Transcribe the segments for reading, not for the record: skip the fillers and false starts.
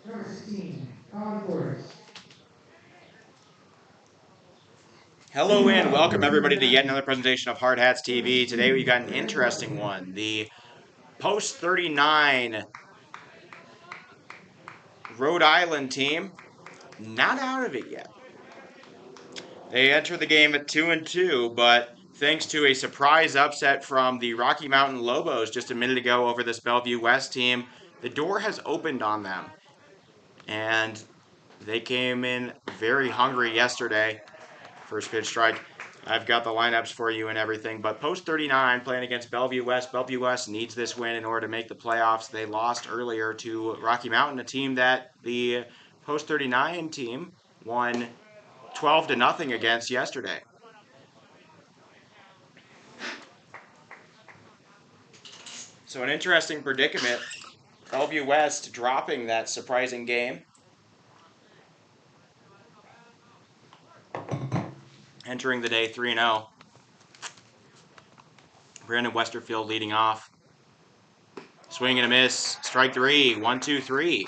Number 16, Thunderbirds. Hello and welcome everybody to yet another presentation of Hard Hats TV. Today we've got an interesting one. The Post 39 Rhode Island team, not out of it yet. They enter the game at 2-2, but thanks to a surprise upset from the Rocky Mountain Lobos just a minute ago over this Bellevue West team, the door has opened on them. And they came in very hungry yesterday. First pitch strike. I've got the lineups for you and everything, but Post 39 playing against Bellevue West. Bellevue West needs this win in order to make the playoffs. They lost earlier to Rocky Mountain, a team that the Post 39 team won 12-0 against yesterday. So an interesting predicament. Bellevue West dropping that surprising game. Entering the day 3-0. Brandon Westerfield leading off. Swing and a miss. Strike three. 1-2-3.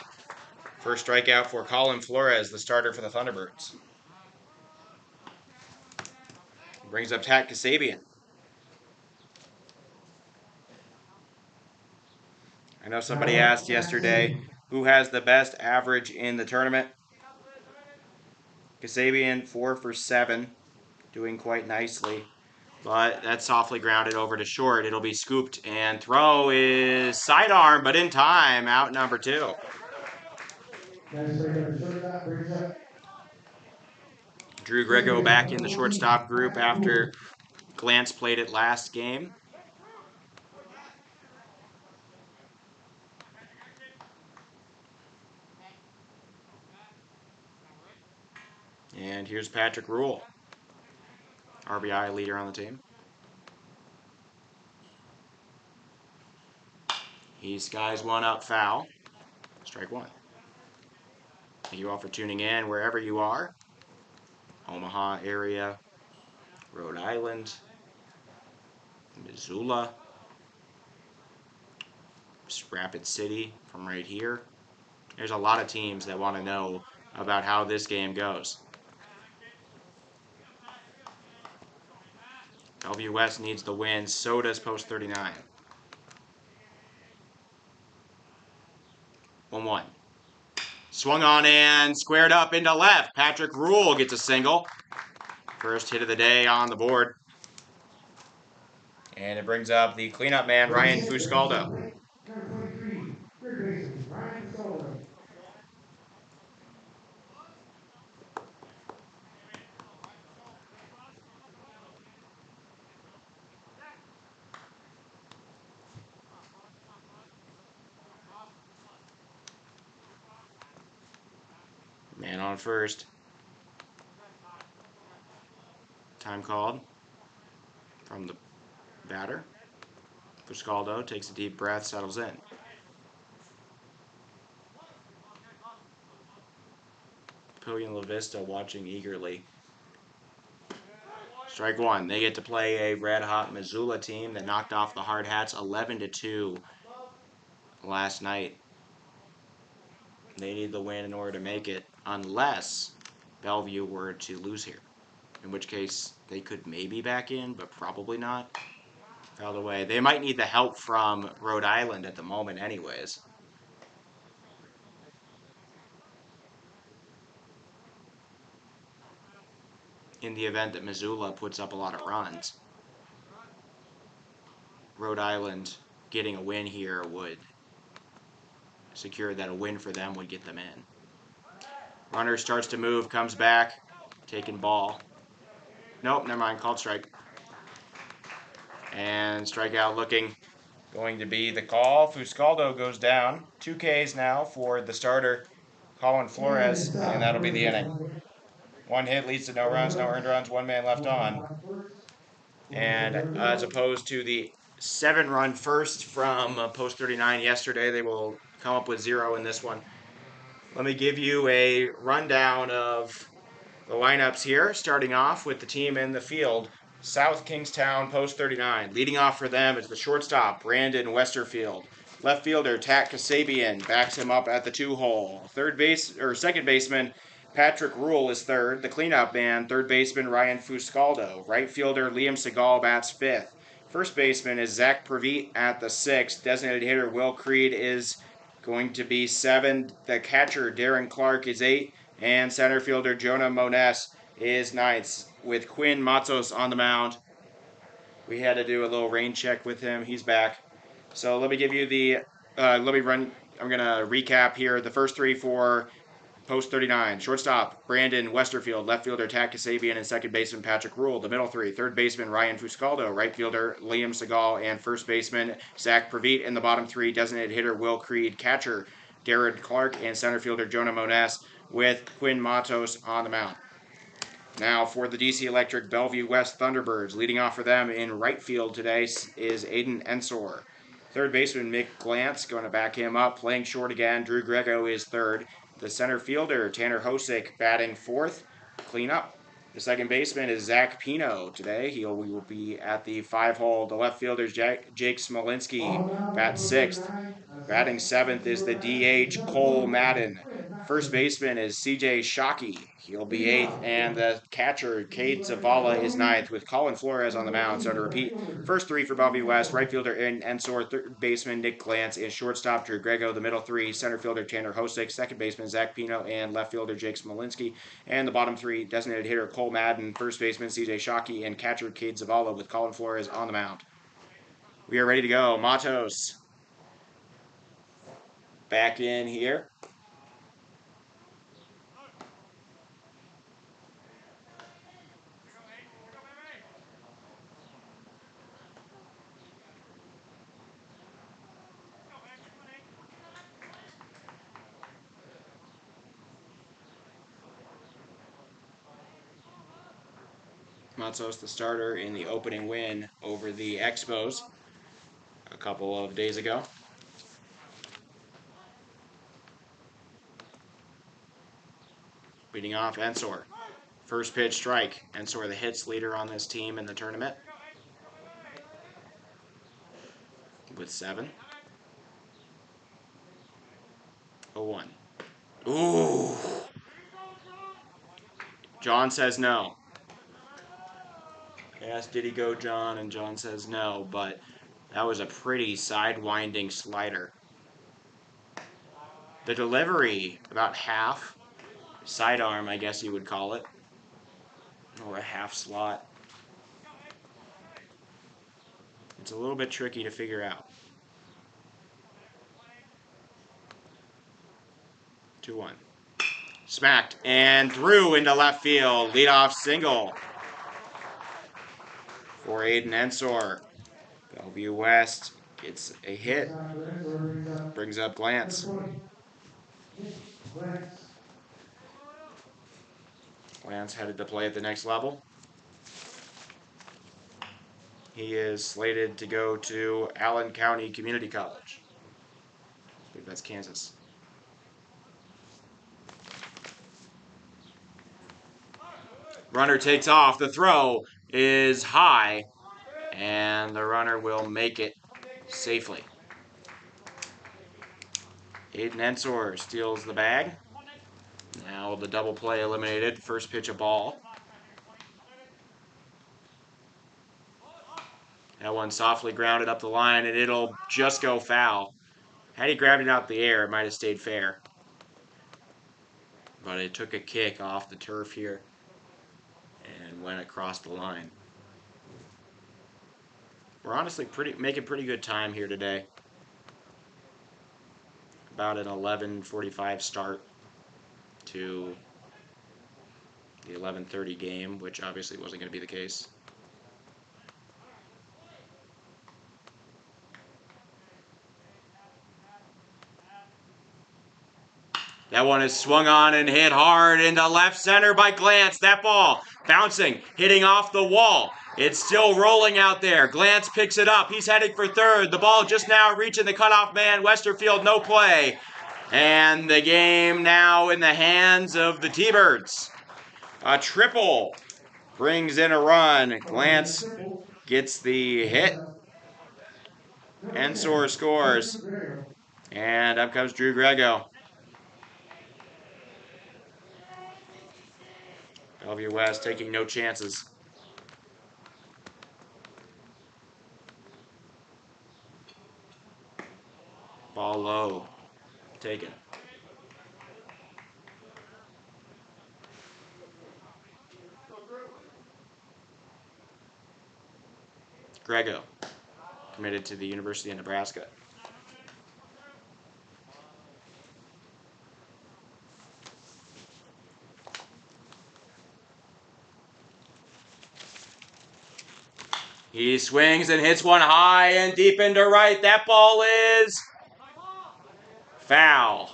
First strikeout for Colin Flores, the starter for the Thunderbirds. Brings up Tat Kasabian. I know somebody asked yesterday who has the best average in the tournament. Kasabian 4 for 7, doing quite nicely. But that's softly grounded over to short. It'll be scooped, and throw is sidearm, but in time. Out number 2. Drew Grego back in the shortstop group after Glance played it last game. And here's Patrick Rule, RBI leader on the team. He skies one up foul. Strike one. Thank you all for tuning in wherever you are. Omaha area, Rhode Island, Missoula, Rapid City from right here. There's a lot of teams that want to know about how this game goes. Bellevue West needs the win. So does Post 39. 1-1. Swung on and squared up into left. Patrick Rule gets a single. First hit of the day on the board. And it brings up the cleanup man, Ryan Fuscaldo. Number 23, third baseman, Ryan Fuscaldo. Man on first. Time called from the batter. Fuscaldo takes a deep breath, settles in. Pavilion La Vista watching eagerly. Strike one. They get to play a red-hot Missoula team that knocked off the Hard Hats 11-2 last night. They need the win in order to make it, unless Bellevue were to lose here, in which case they could maybe back in, but probably not. Fouled away. They might need the help from Rhode Island at the moment anyways. In the event that Missoula puts up a lot of runs, Rhode Island getting a win here would secure that a win for them would get them in. Runner starts to move, comes back, taking ball. Nope, never mind, called strike. And strikeout looking, going to be the call. Fuscaldo goes down. 2 Ks now for the starter, Colin Flores, and that'll be the inning. 1 hit leads to no runs, no earned runs, 1 man left on. And as opposed to the 7-run first from Post 39 yesterday, they will come up with 0 in this one. Let me give you a rundown of the lineups here, starting off with the team in the field. South Kingstown, Post 39. Leading off for them is the shortstop, Brandon Westerfield. Left fielder Tat Kasabian backs him up at the 2-hole. Second baseman Patrick Rule is third. The cleanup man, third baseman Ryan Fuscaldo. Right fielder Liam Seagal bats fifth. First baseman is Zach Previtt at the 6th. Designated hitter Will Creed is going to be 7. The catcher Darren Clark is 8. And center fielder Jonah Mones is 9th. With Quinn Matos on the mound. We had to do a little rain check with him. He's back. So let me give you the, I'm going to recap here the first 3 for post 39. Shortstop, Brandon Westerfield. Left fielder, Tat Kasabian. And second baseman, Patrick Rule. The middle 3, third baseman, Ryan Fuscaldo. Right fielder, Liam Seagal. And first baseman, Zach Previtt. In the bottom 3, designated hitter, Will Creed. Catcher, Darren Clark. And center fielder, Jonah Mones, with Quinn Matos on the mound. Now for the DC Electric Bellevue West Thunderbirds. Leading off for them in right field today is Aiden Ensor. Third baseman Mick Glantz going to back him up. Playing short again, Drew Grego is third. The center fielder, Tanner Hosick, batting fourth. Clean up. The second baseman is Zach Pino today. We will be at the 5-hole. The left fielder is Jake Smolinski, bats sixth. Batting seventh is the DH Cole Madden. First baseman is CJ Shockey. He'll be 8th. And the catcher, Cade Zavala, is 9th, with Colin Flores on the mound. So to repeat, first 3 for Bellevue West, right fielder Ensor, third baseman Nick Glantz, and shortstop Drew Grego. The middle 3, center fielder Tanner Hosick, second baseman Zach Pino, and left fielder Jake Smolinski. And the bottom 3, designated hitter Cole Madden, first baseman CJ Shockey, and catcher Cade Zavala, with Colin Flores on the mound. We are ready to go. Matos back in here. Matos, the starter in the opening win over the Expos a couple of days ago. Leading off, Ensor. First pitch strike. Ensor, the hits leader on this team in the tournament, with 7. 0-1. Ooh. John says no. I asked, did he go, John? And John says no, but that was a pretty sidewinding slider. The delivery, about half. Sidearm, I guess you would call it. Or a half slot. It's a little bit tricky to figure out. 2-1. Smacked and through into left field. Leadoff single for Aiden Ensor. Bellevue West gets a hit. Brings up Glantz. Glantz headed to play at the next level. He is slated to go to Allen County Community College. I think that's Kansas. Runner takes off. The throw is high, and the runner will make it safely. Aiden Ensor steals the bag. Now the double play eliminated. First pitch a ball. That one softly grounded up the line, and it'll just go foul. Had he grabbed it out the air, it might have stayed fair. But it took a kick off the turf here and went across the line. We're honestly making pretty good time here today. About an 11:45 start to the 11:30 game, which obviously wasn't going to be the case. That one is swung on and hit hard into left center by Glantz. That ball bouncing, hitting off the wall. It's still rolling out there. Glantz picks it up. He's heading for third. The ball just now reaching the cutoff man. Westerfield, no play. And the game now in the hands of the T-Birds. A triple brings in a run. Glantz gets the hit. Ensor scores. And up comes Drew Grego. Bellevue West taking no chances. Ball low. Taken. Grego, committed to the University of Nebraska. He swings and hits one high and deep into right. That ball is foul.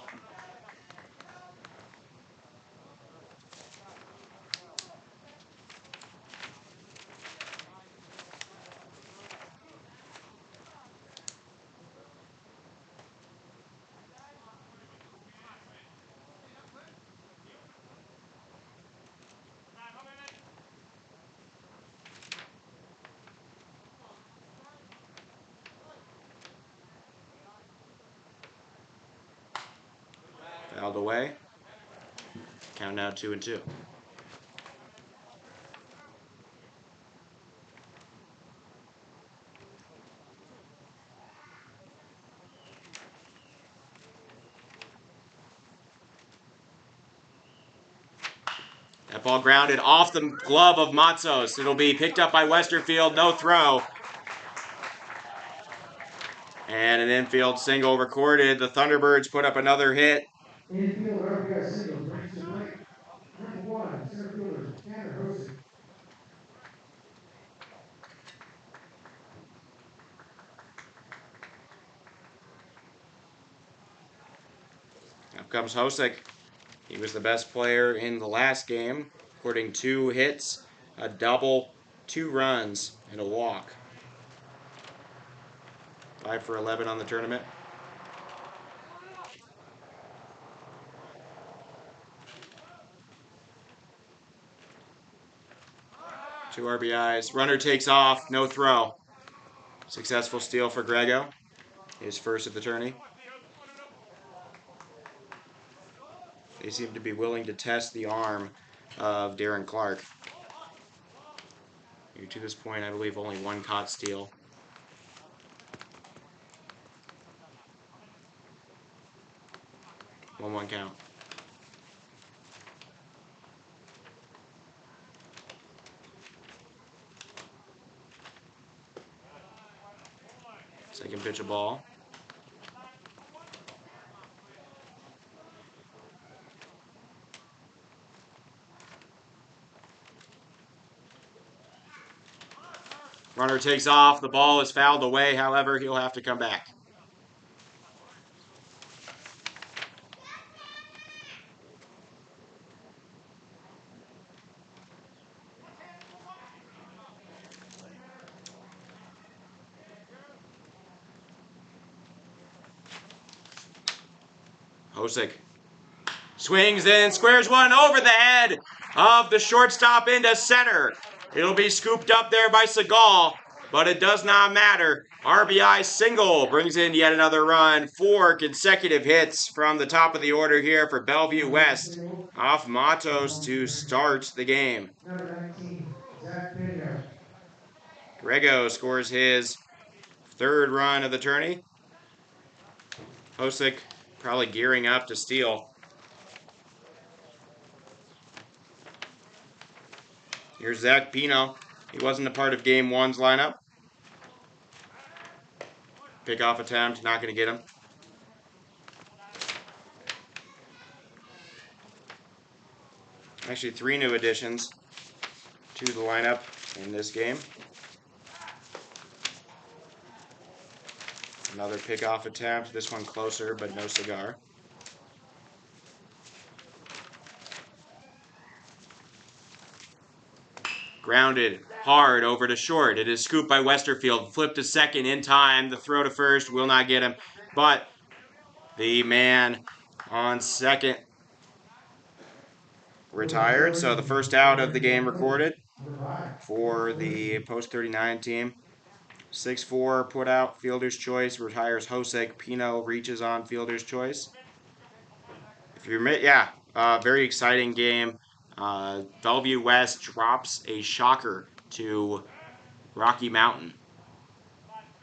Fouled away. Count now 2-2. That ball grounded off the glove of Matzos. It'll be picked up by Westerfield. No throw. And an infield single recorded. The Thunderbirds put up another hit. Infield RBI single brings to the plate. Number 1, center fielder, Tanner Hosick. Up comes Hosick. He was the best player in the last game, recording 2 hits, a double, 2 runs, and a walk. 5 for 11 on the tournament. Two RBIs. Runner takes off, no throw. Successful steal for Grego, his first of the tourney. They seem to be willing to test the arm of Darren Clark. To this point, I believe only 1 caught steal. 1-1 count. Second pitch of ball. Runner takes off. The ball is fouled away. However, he'll have to come back. Hosick swings and squares one over the head of the shortstop into center. It'll be scooped up there by Seagal, but it does not matter. RBI single brings in yet another run. 4 consecutive hits from the top of the order here for Bellevue West. Off Matos to start the game. Number 19, Zach Pena. Grego scores his 3rd run of the tourney. Hosick probably gearing up to steal. Here's Zach Pino. He wasn't a part of Game 1's lineup. Pickoff attempt, not going to get him. Actually, 3 new additions to the lineup in this game. Another pickoff attempt. This one closer, but no cigar. Grounded hard over to short. It is scooped by Westerfield. Flip to second in time. The throw to first will not get him. But the man on second retired. So the first out of the game recorded for the post 39 team. 6-4 put out, fielder's choice, retires Hosek. Pino reaches on fielder's choice. If you're very exciting game. Bellevue West drops a shocker to Rocky Mountain.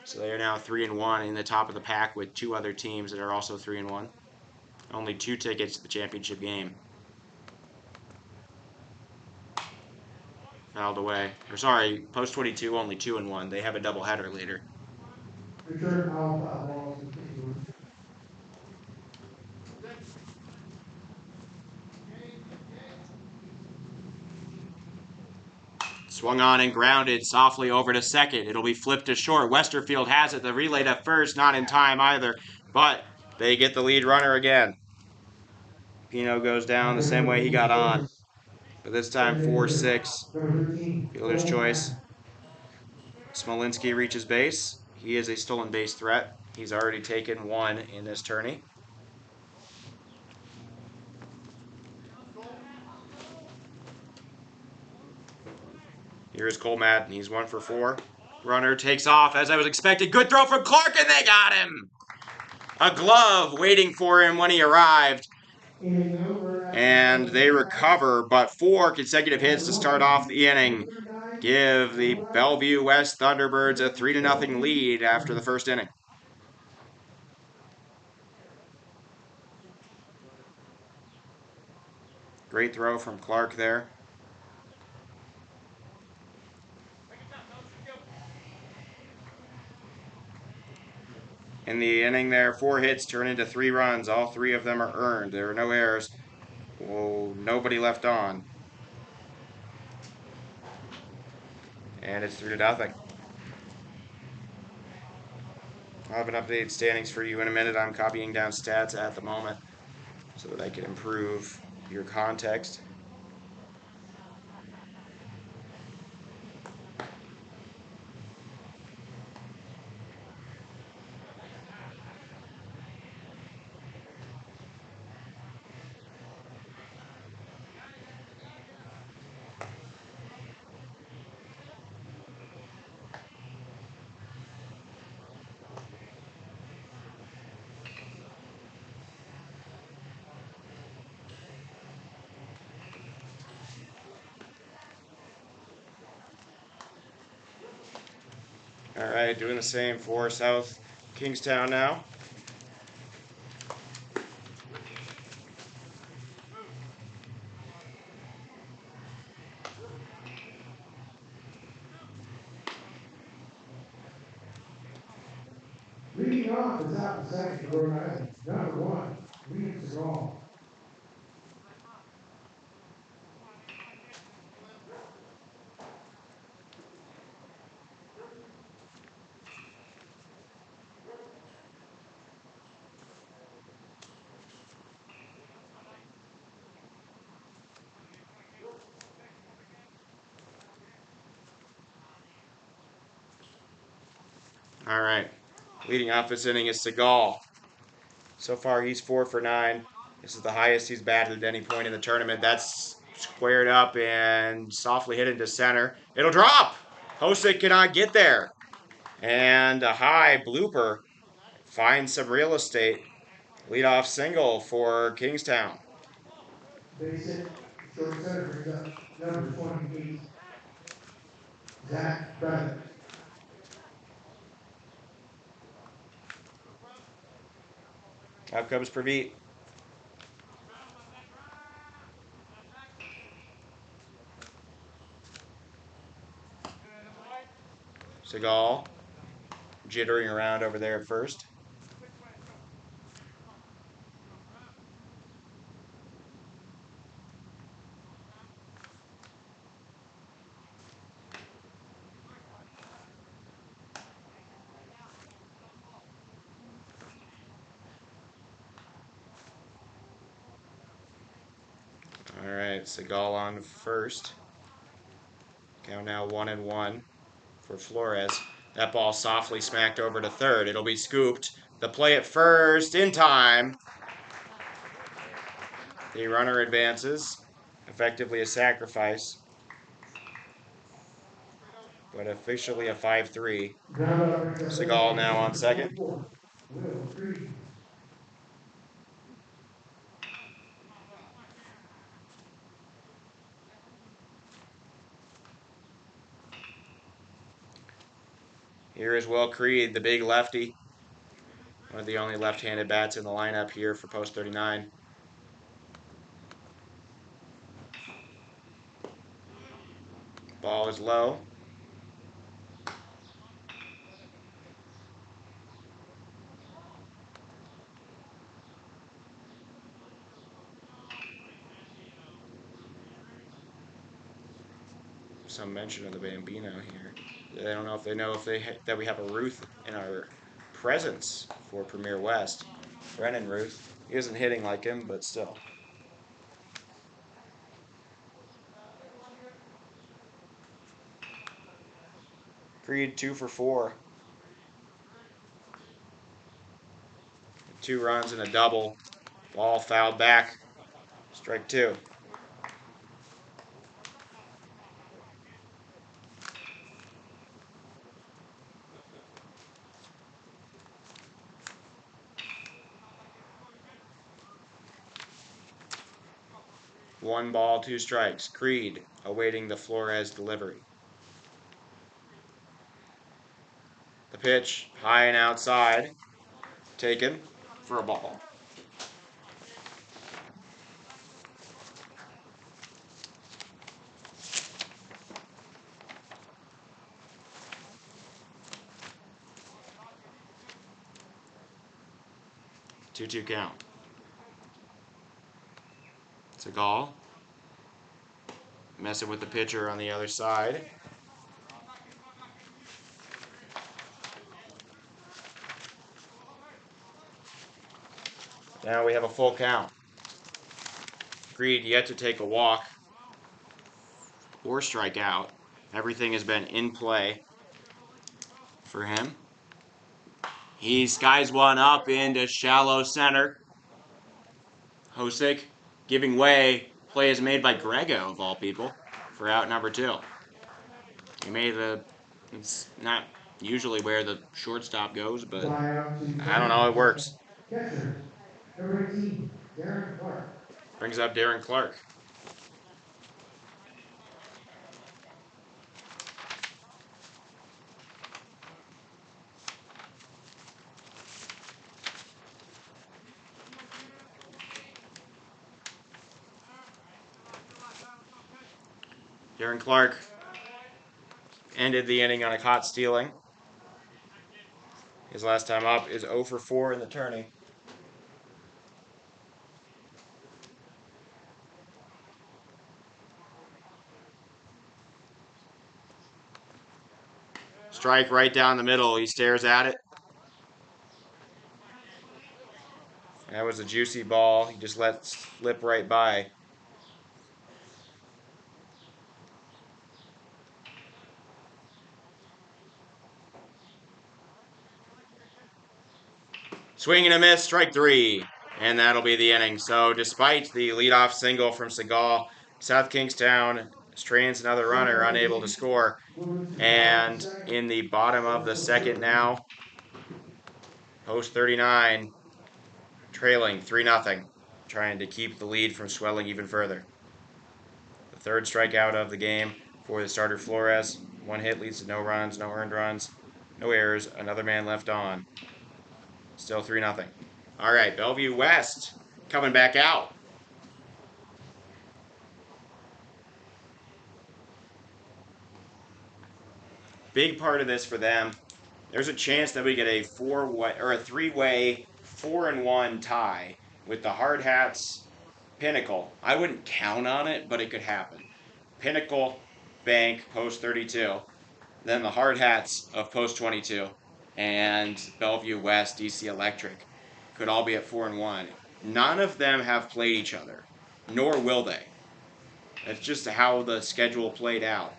So they are now 3-1 in the top of the pack with 2 other teams that are also 3-1. Only 2 tickets to the championship game. Fouled away. Or sorry, post 22 only 2-1. They have a doubleheader later. Return all foul balls continuous. Swung on and grounded softly over to second. It'll be flipped to short. Westerfield has it. The relay to first, not in time either. But they get the lead runner again. Pino goes down the same way he got on. But this time 4-6. Fielder's choice. Smolinski reaches base. He is a stolen base threat. He's already taken 1 in this tourney. Here is Colmatt, and he's 1 for 4. Runner takes off as I was expecting. Good throw from Clark, and they got him! A glove waiting for him when he arrived. And they recover, but 4 consecutive hits to start off the inning give the Bellevue West Thunderbirds a 3-0 lead after the first inning. Great throw from Clark there. In the inning there, 4 hits turn into 3 runs. All 3 of them are earned. There are no errors. Whoa, nobody left on. And it's 3-0. I'll have an updated standings for you in a minute. I'm copying down stats at the moment so that I can improve your context. All right, doing the same for South Kingstown now. Leading off the top of the second, Rhode Island, number 1, Williams is all. All right, leading off this inning is Seagal. So far, he's 4 for 9. This is the highest he's batted at any point in the tournament. That's squared up and softly hit into center. It'll drop. Hosek cannot get there. And a high blooper finds some real estate. Leadoff single for Kingstown. Base hit, short center brings up number 28, Zach Brothers. Out comes Praveet. Seagal jittering around over there at first. All right, Seagal on first. Count now 1-1 for Flores. That ball softly smacked over to third. It'll be scooped. The play at first in time. The runner advances. Effectively a sacrifice. but officially a 5-3. Ground ball brings up Seagal now on second. Will Creed. Here is Will Creed, the big lefty. One of the only left-handed bats in the lineup here for post 39. Ball is low. Some mention of the Bambino here. I don't know if they know that we have a Ruth in our presence for Premier West. Brennan Ruth. He isn't hitting like him, but still. Creed 2 for 4. 2 runs and a double. Ball fouled back. Strike 2. One ball, 2 strikes. Creed awaiting the Flores delivery. The pitch, high and outside, taken for a ball. Two count. Seagal messing with the pitcher on the other side. Now we have a full count. Creed yet to take a walk or strike out. Everything has been in play for him. He skies one up into shallow center. Hosick giving way. Play is made by Grego, of all people, for out number 2. He made it's not usually where the shortstop goes, but I don't know, it works. Catcher, number 18, Darren Clark. Brings up Darren Clark. Darren Clark ended the inning on a caught stealing. His last time up is 0 for 4 in the tourney. Strike right down the middle. He stares at it. That was a juicy ball. He just let slip right by. Swing and a miss, strike 3. And that'll be the inning. So despite the leadoff single from Seagal, South Kingstown strains another runner, unable to score. And in the bottom of the second now, post 39, trailing 3-0, trying to keep the lead from swelling even further. The third strikeout of the game for the starter Flores. 1 hit leads to no runs, no earned runs, no errors, another man left on. Still 3-0. All right, Bellevue West coming back out. Big part of this for them. There's a chance that we get a 3-way 4-1 tie with the Hard Hats, Pinnacle. I wouldn't count on it, but it could happen. Pinnacle, Bank, post 32. Then the Hard Hats of post 22 and Bellevue West, DC Electric could all be at 4-1. None of them have played each other, nor will they. That's just how the schedule played out.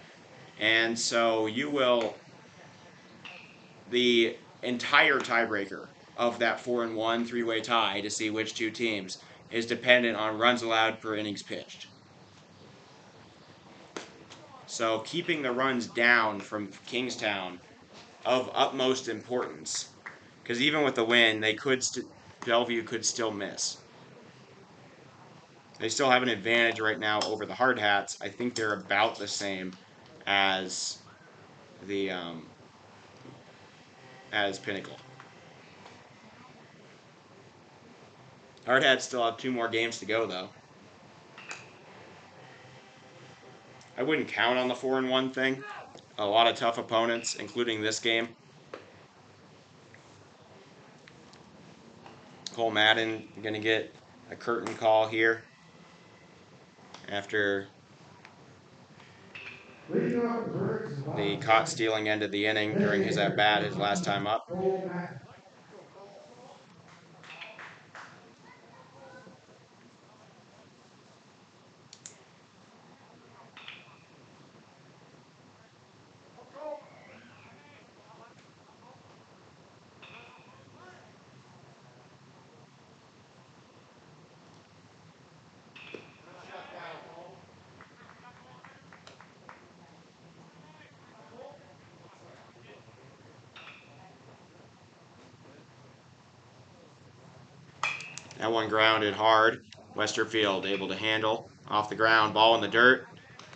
And so the entire tiebreaker of that 4-1 3-way tie to see which 2 teams is dependent on runs allowed per innings pitched. So keeping the runs down from Kingstown of utmost importance. Because even with the win, Bellevue could still miss. They still have an advantage right now over the Hard Hats. I think they're about the same as the as Pinnacle. Hard Hats still have 2 more games to go, though. I wouldn't count on the 4-1 thing. A lot of tough opponents, including this game. Cole Madden going to get a curtain call here after the caught stealing end of the inning during his at-bat his last time up. That one grounded hard. Westerfield able to handle off the ground, ball in the dirt,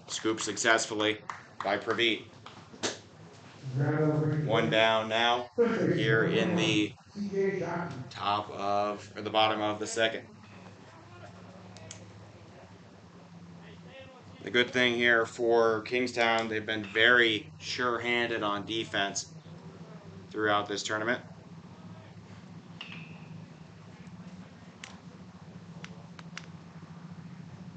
scoop successfully by Praveet. 1 down now here in the bottom of the second. The good thing here for Kingstown, they've been very sure-handed on defense throughout this tournament.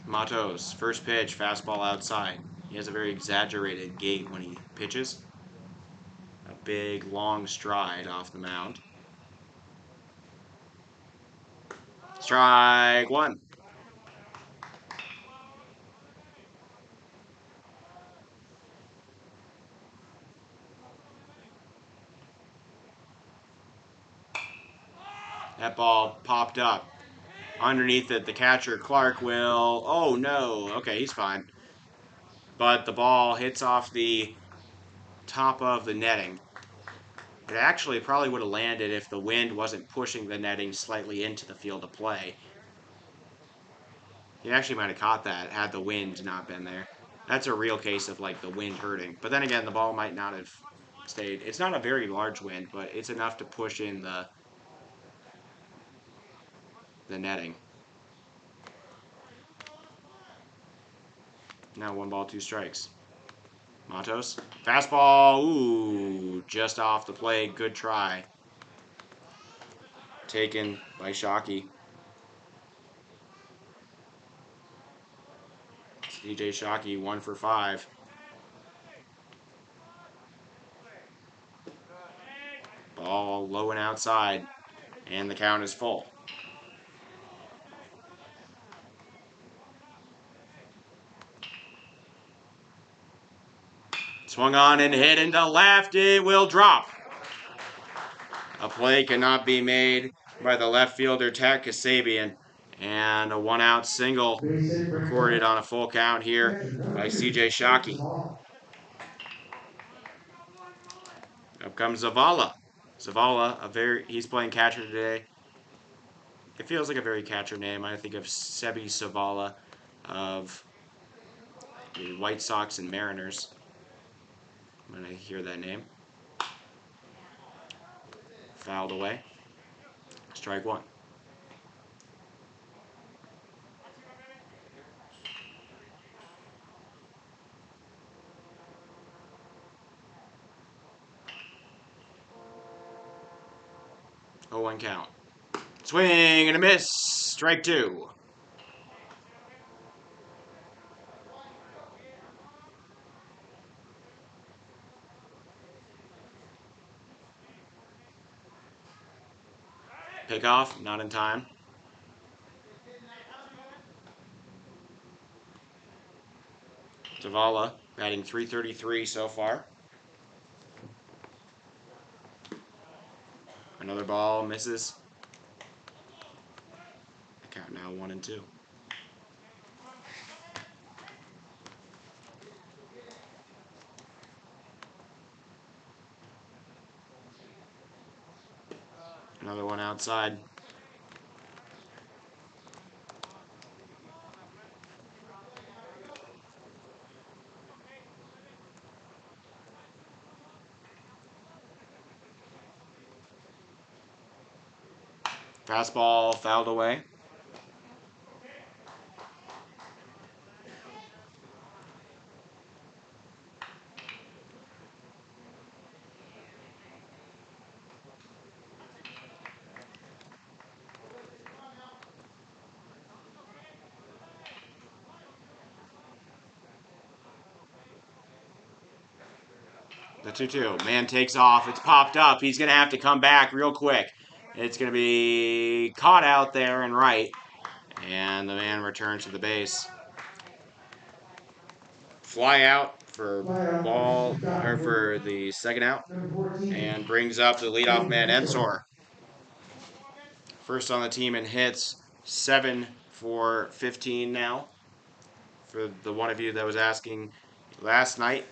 Matos, first pitch, fastball outside. He has a very exaggerated gait when he pitches. A big, long stride off the mound. Strike 1. That ball popped up. Underneath it, the catcher, Clark, will... Oh, no. Okay, he's fine. But the ball hits off the top of the netting. It actually probably would have landed if the wind wasn't pushing the netting slightly into the field of play. He actually might have caught that had the wind not been there. That's a real case of, like, the wind hurting. But then again, the ball might not have stayed. It's not a very large wind, but it's enough to push in the netting. Now 1 ball, 2 strikes. Matos. Fastball. Ooh, just off the plate. Good try. Taken by Shockey. DJ Shockey, 1 for 5. Ball low and outside. And the count is full. Swung on and hit into left. It will drop. A play cannot be made by the left fielder, Tat Kasabian. And a 1-out single recorded on a full count here by CJ Shockey. Up comes Zavala. Zavala, he's playing catcher today. It feels like a very catcher name. I think of Sebi Zavala of the White Sox and Mariners when I hear that name. Fouled away. Strike 1. Oh, 1 count. Swing and a miss. Strike 2. Pickoff, not in time. Zavala batting .333 so far. Another ball misses. Count now 1 and 2. Another one outside. Fastball fouled away. The 2-2. Man takes off. It's popped up. He's going to have to come back real quick. It's going to be caught out there and right. And the man returns to the base. Fly out for ball, or for the second out. And brings up the leadoff man, Ensor. First on the team in hits. 7 for 15 now. For the one of you that was asking last night,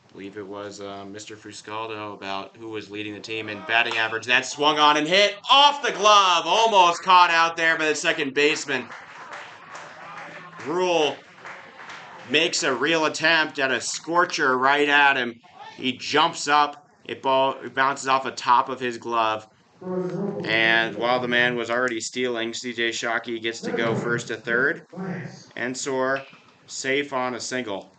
I believe it was Mr. Fuscaldo about who was leading the team in batting average. That swung on and hit off the glove. Almost caught out there by the second baseman. Rule makes a real attempt at a scorcher right at him. He jumps up. It bounces off the top of his glove. And while the man was already stealing, CJ Shockey gets to go first to third. Ensor safe on a single.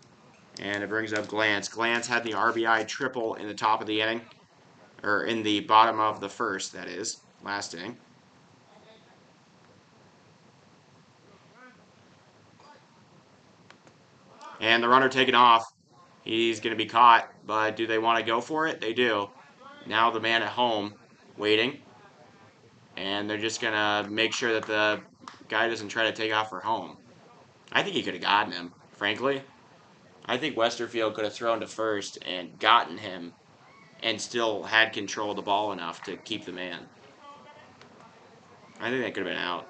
And it brings up Glance. Glance had the RBI triple in the top of the inning. Or in the bottom of the first, that is. Last inning. And the runner taken off. He's going to be caught. But do they want to go for it? They do. Now the man at home waiting. And they're just going to make sure that the guy doesn't try to take off for home. I think he could have gotten him, frankly. I think Westerfield could have thrown to first and gotten him and still had control of the ball enough to keep the man. I think that could have been out.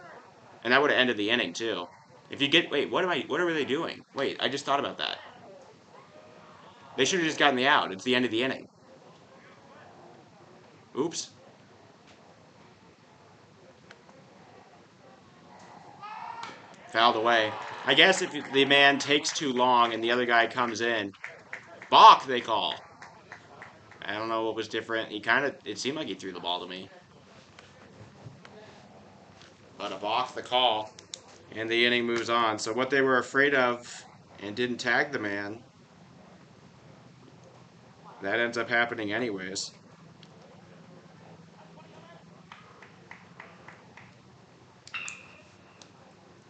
And that would have ended the inning, too. If you get... Wait, what are they doing? Wait, I just thought about that. They should have just gotten the out. It's the end of the inning. Oops. Fouled away. I guess if the man takes too long and the other guy comes in, balk, they call. I don't know what was different. It seemed like he threw the ball to me. But a balk the call, and the inning moves on. So what they were afraid of and didn't tag the man, that ends up happening anyways.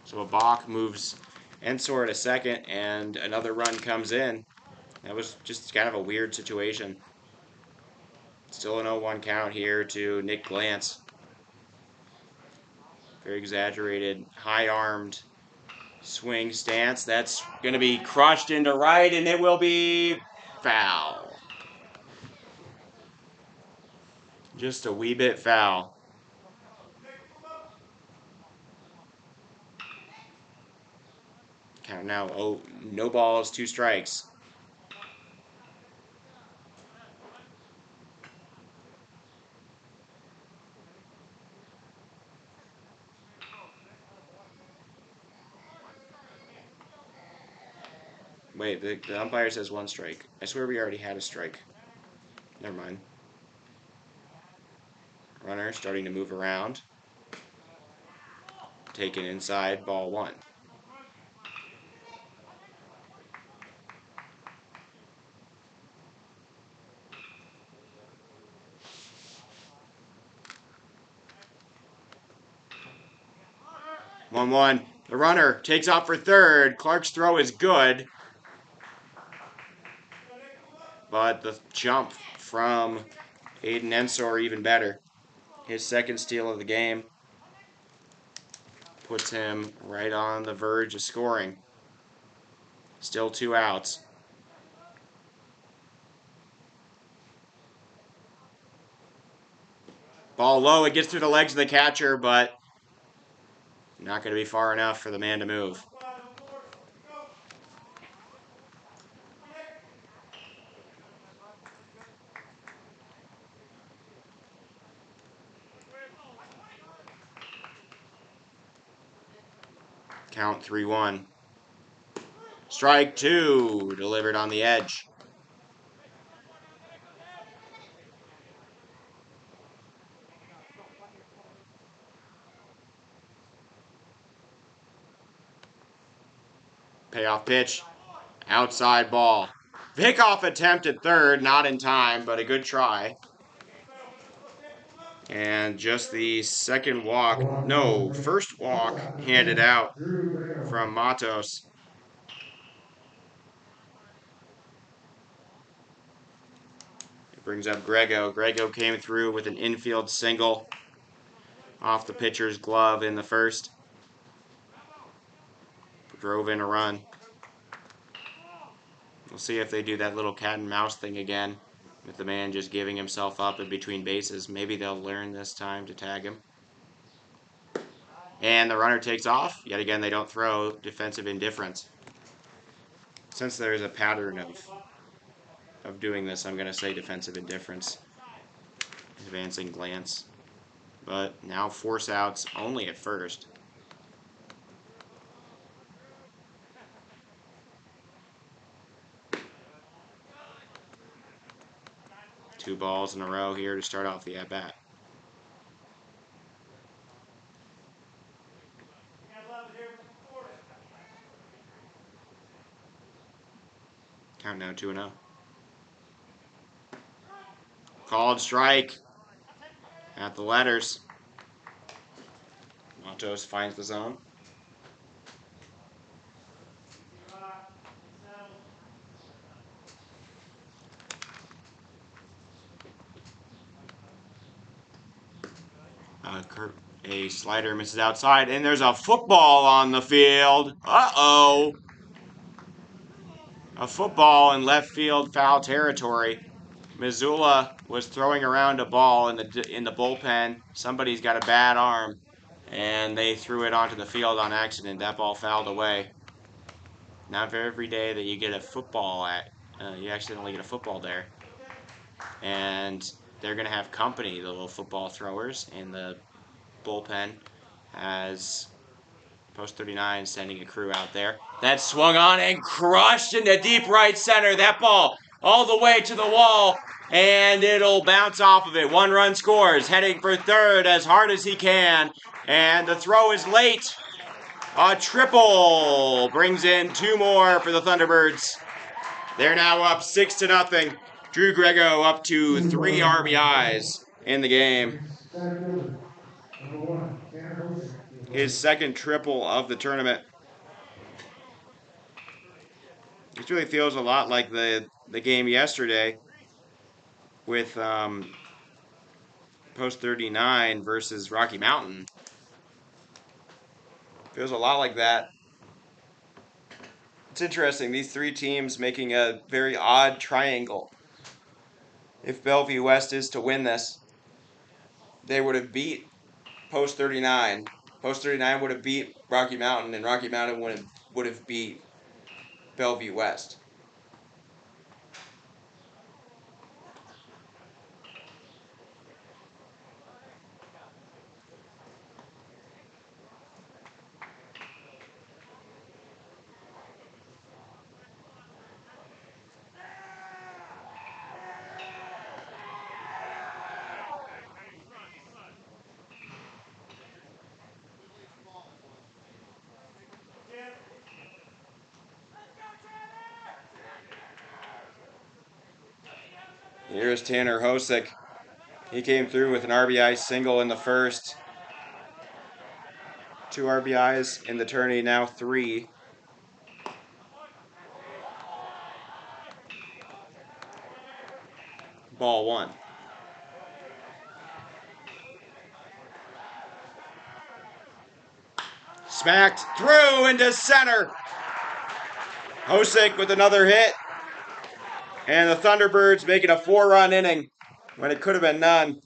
So a balk moves Ensor to second, and another run comes in. That was just kind of a weird situation. Still an 0-1 count here to Nick Glance. Very exaggerated, high-armed swing stance. That's going to be crushed into right, and it will be foul. Just a wee bit foul. Count now, no balls, 2 strikes. Wait, the umpire says 1 strike. I swear we already had a strike. Never mind. Runner starting to move around. Taken inside, ball 1. One one. The runner takes off for third. Clark's throw is good. But the jump from Aiden Ensor even better. His second steal of the game puts him right on the verge of scoring. Still 2 outs. Ball low. It gets through the legs of the catcher, but not going to be far enough for the man to move. Count 3-1. Strike 2, delivered on the edge. Payoff pitch. Outside ball. Pickoff attempt at third, not in time, but a good try. And just the second walk, no, first walk handed out from Matos. It brings up Grego. Grego came through with an infield single off the pitcher's glove in the first. Drove in a run. We'll see if they do that little cat and mouse thing again with the man just giving himself up in between bases. Maybe they'll learn this time to tag him. And the runner takes off. Yet again, they don't throw. Defensive indifference. Since there is a pattern of doing this, I'm going to say defensive indifference. Advancing glance. But now force outs only at first. Two balls in a row here to start off the at-bat. Count now 2-0. Called strike at the letters. Matos finds the zone. A slider misses outside, and there's a football on the field. Uh-oh. A football in left field foul territory. Missoula was throwing around a ball in the bullpen. Somebody's got a bad arm, and they threw it onto the field on accident. That ball fouled away. Not for every day that you get a football you accidentally get a football there. And they're going to have company, the little football throwers, in the bullpen as Post 39 sending a crew out there. That swung on and crushed into deep right center. That ball all the way to the wall, and it'll bounce off of it. 1 run scores, heading for third as hard as he can, and the throw is late. A triple brings in 2 more for the Thunderbirds. They're now up 6-0. Drew Grego up to 3 RBIs in the game. His second triple of the tournament. This really feels a lot like the game yesterday with Post 39 versus Rocky Mountain. Feels a lot like that. It's interesting, these 3 teams making a very odd triangle. If Bellevue West is to win this, they would have beat Post 39. Post 39 would have beat Rocky Mountain, and Rocky Mountain would have beat Bellevue West. Here's Tanner Hosick. He came through with an RBI single in the first. 2 RBIs in the tourney, now 3. Ball 1. Smacked through into center. Hosick with another hit. And the Thunderbirds making a 4-run inning when it could have been none.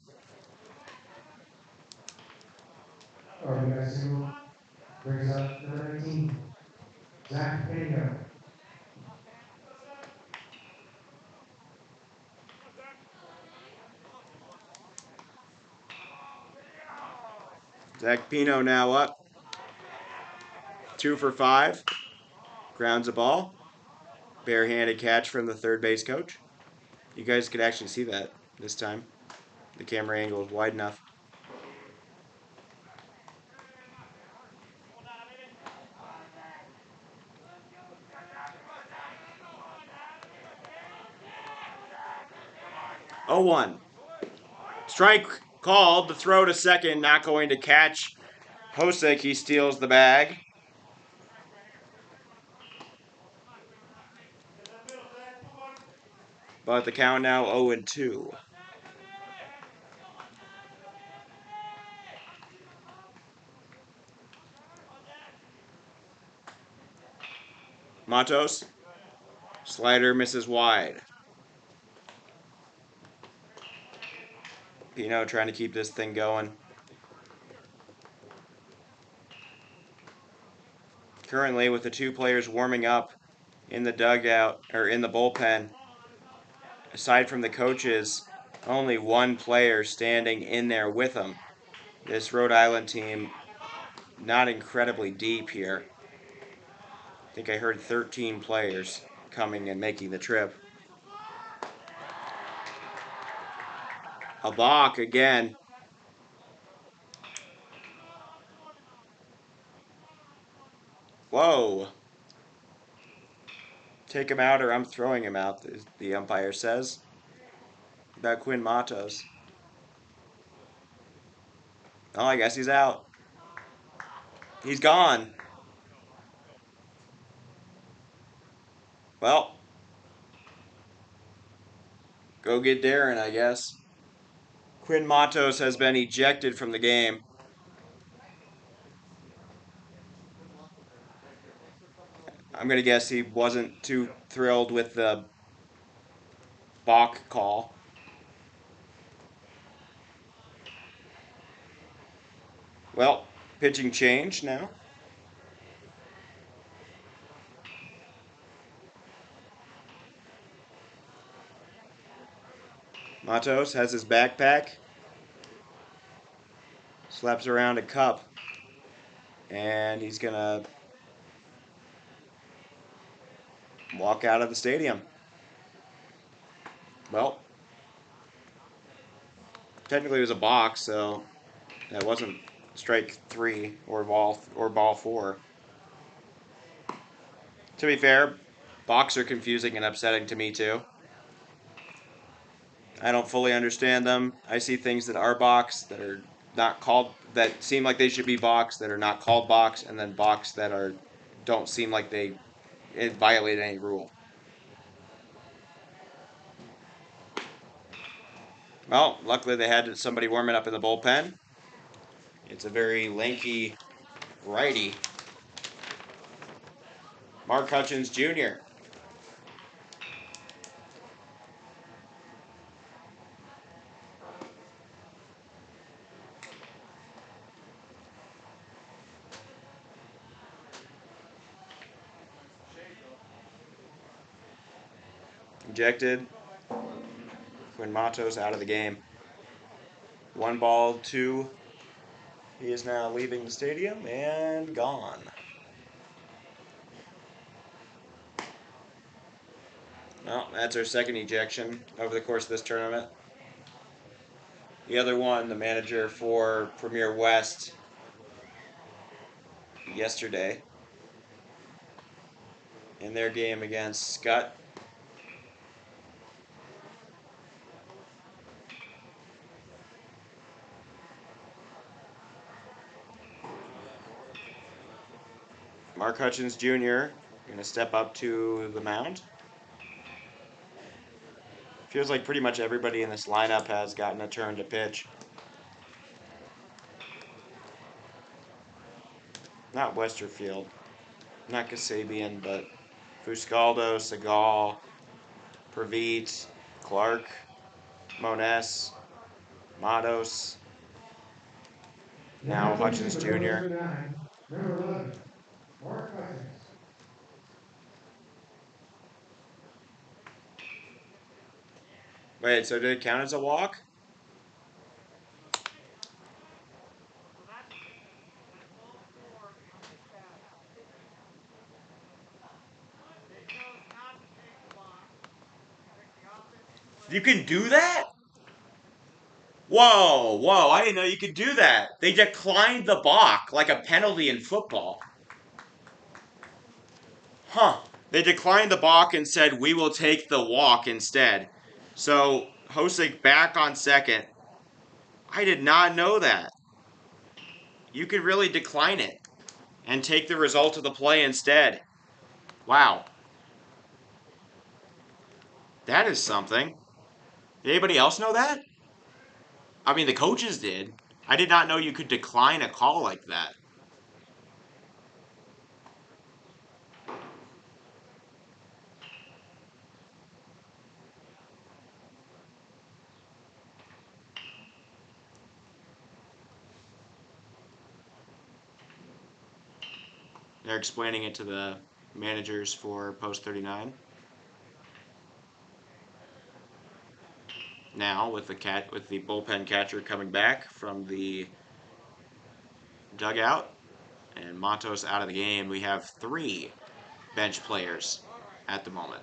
RBI single brings up number 19, Zach Pena. Zach Pino now up 2 for 5. Grounds a ball. Barehanded catch from the third base coach. You guys could actually see that this time. The camera angle is wide enough. Oh, 1. Strike called. The throw to second. Not going to catch Hosek. He steals the bag. But the count now 0-2. Matos. Slider misses wide. Pino trying to keep this thing going. Currently, with the 2 players warming up in the dugout, or in the bullpen, aside from the coaches, only 1 player standing in there with them. This Rhode Island team not incredibly deep here. I think I heard 13 players coming and making the trip. A balk again. Whoa. Take him out or I'm throwing him out, the umpire says. About Quinn Matos. Oh, I guess he's out. He's gone. Well, go get Darren, I guess. Quinn Matos has been ejected from the game. I'm going to guess he wasn't too thrilled with the balk call. Well, pitching change now. Matos has his backpack. Slaps around a cup. And he's going to walk out of the stadium. Well, technically it was a box, so that wasn't strike 3 or ball 4. To be fair, balks are confusing and upsetting to me too. I don't fully understand them. I see things that are balks that are not called, that seem like they should be balks that are not called balks, and then balks that don't seem like they violate any rule. Well, luckily they had somebody warming up in the bullpen. It's a very lanky righty. Mark Hutchins Jr. Ejected. Quinn Matos out of the game. 1 ball, 2. He is now leaving the stadium and gone. Well, that's our second ejection over the course of this tournament. The other one, the manager for Premier West yesterday in their game against Scott. Mark Hutchins Jr. going to step up to the mound. Feels like pretty much everybody in this lineup has gotten a turn to pitch. Not Westerfield, not Kasabian, but Fuscaldo, Segal, Praveet, Clark, Mones, Matos, now Hutchins Jr. Number 11, Mark Hutchins. Wait, so did it count as a walk? You can do that? Whoa, whoa, I didn't know you could do that. They declined the balk like a penalty in football. Huh. They declined the balk and said, we will take the walk instead. So, Hosek back on second. I did not know that. You could really decline it and take the result of the play instead. Wow. That is something. Did anybody else know that? I mean, the coaches did. I did not know you could decline a call like that. They're explaining it to the managers for post 39. Now with the bullpen catcher coming back from the dugout and Matos out of the game, we have 3 bench players at the moment.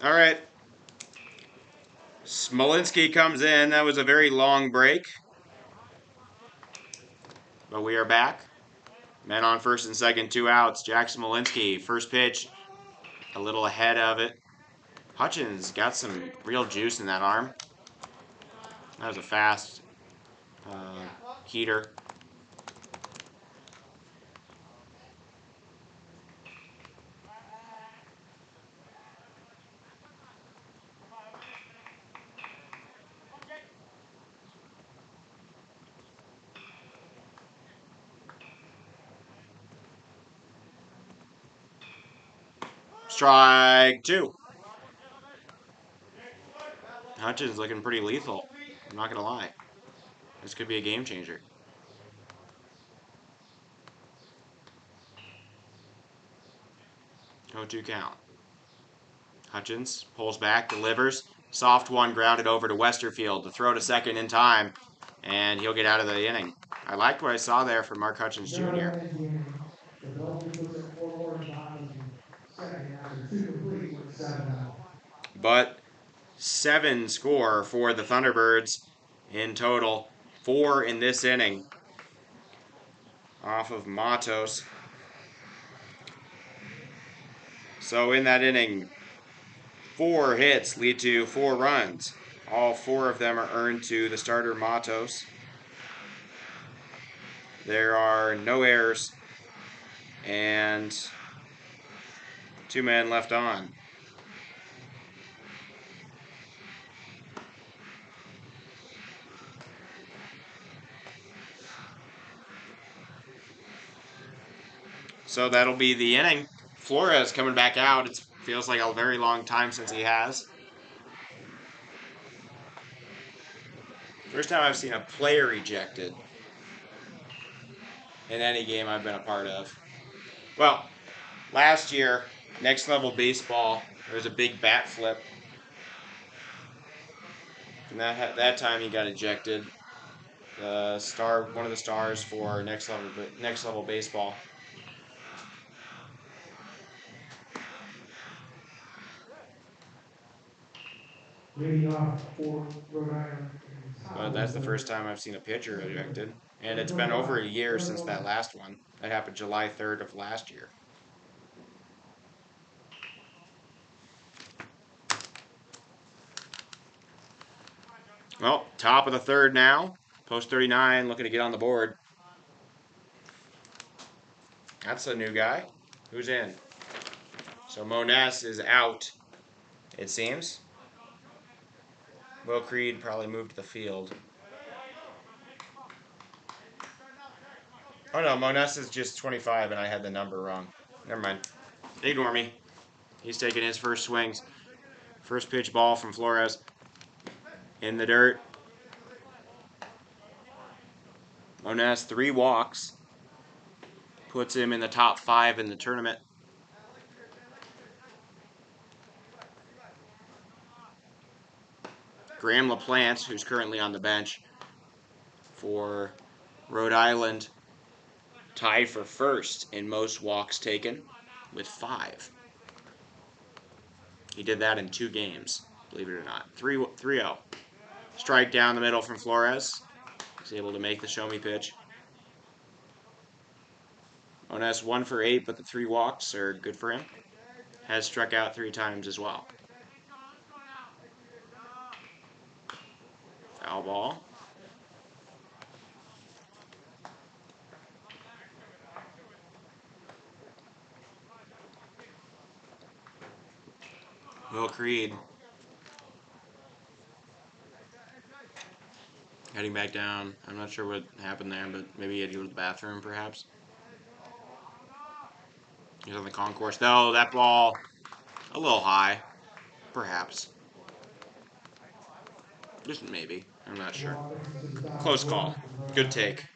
All right. Smolinski comes in. That was a very long break. But we are back. Men on first and second, 2 outs. Jack Smolinski, first pitch, a little ahead of it. Hutchins got some real juice in that arm. That was a fast heater. Strike 2. Hutchins looking pretty lethal. I'm not going to lie. This could be a game changer. 0-2 count. Hutchins pulls back, delivers. Soft one grounded over to Westerfield to throw to second in time. And he'll get out of the inning. I liked what I saw there from Mark Hutchins Jr. The Bellevue puts up 4 more in bottom second after 2 complete with 7 out. But 7 score for the Thunderbirds in total. 4 in this inning off of Matos. So in that inning, 4 hits lead to 4 runs. All 4 of them are earned to the starter Matos. There are no errors and 2 men left on. So that'll be the inning. Flores coming back out. It feels like a very long time since he has. First time I've seen a player ejected in any game I've been a part of. Well, last year, Next Level Baseball, there was a big bat flip. And that time he got ejected. One of the stars for Next Level Baseball. Leading off for Rhode Island. But that's the first time I've seen a pitcher ejected. And it's been over a year since that last one. That happened July 3rd of last year. Well, top of the third now. Post 39 looking to get on the board. That's a new guy. Who's in? So Moness is out, it seems. Will Creed probably moved to the field. Oh no, Moness is just 25 and I had the number wrong. Never mind. Ignore me. He's taking his first swings. First pitch ball from Flores. In the dirt. Moness, 3 walks. Puts him in the top 5 in the tournament. Graham LaPlante, who's currently on the bench for Rhode Island, tied for first in most walks taken with 5. He did that in 2 games, believe it or not. 3-0. Strike down the middle from Flores. He's able to make the show-me pitch. Ones 1 for 8, but the 3 walks are good for him. Has struck out 3 times as well. Foul ball. Will Creed heading back down. I'm not sure what happened there, but maybe he had to go to the bathroom, perhaps. He's on the concourse, though. That ball a little high, perhaps. Just maybe. I'm not sure. Close call. Good take.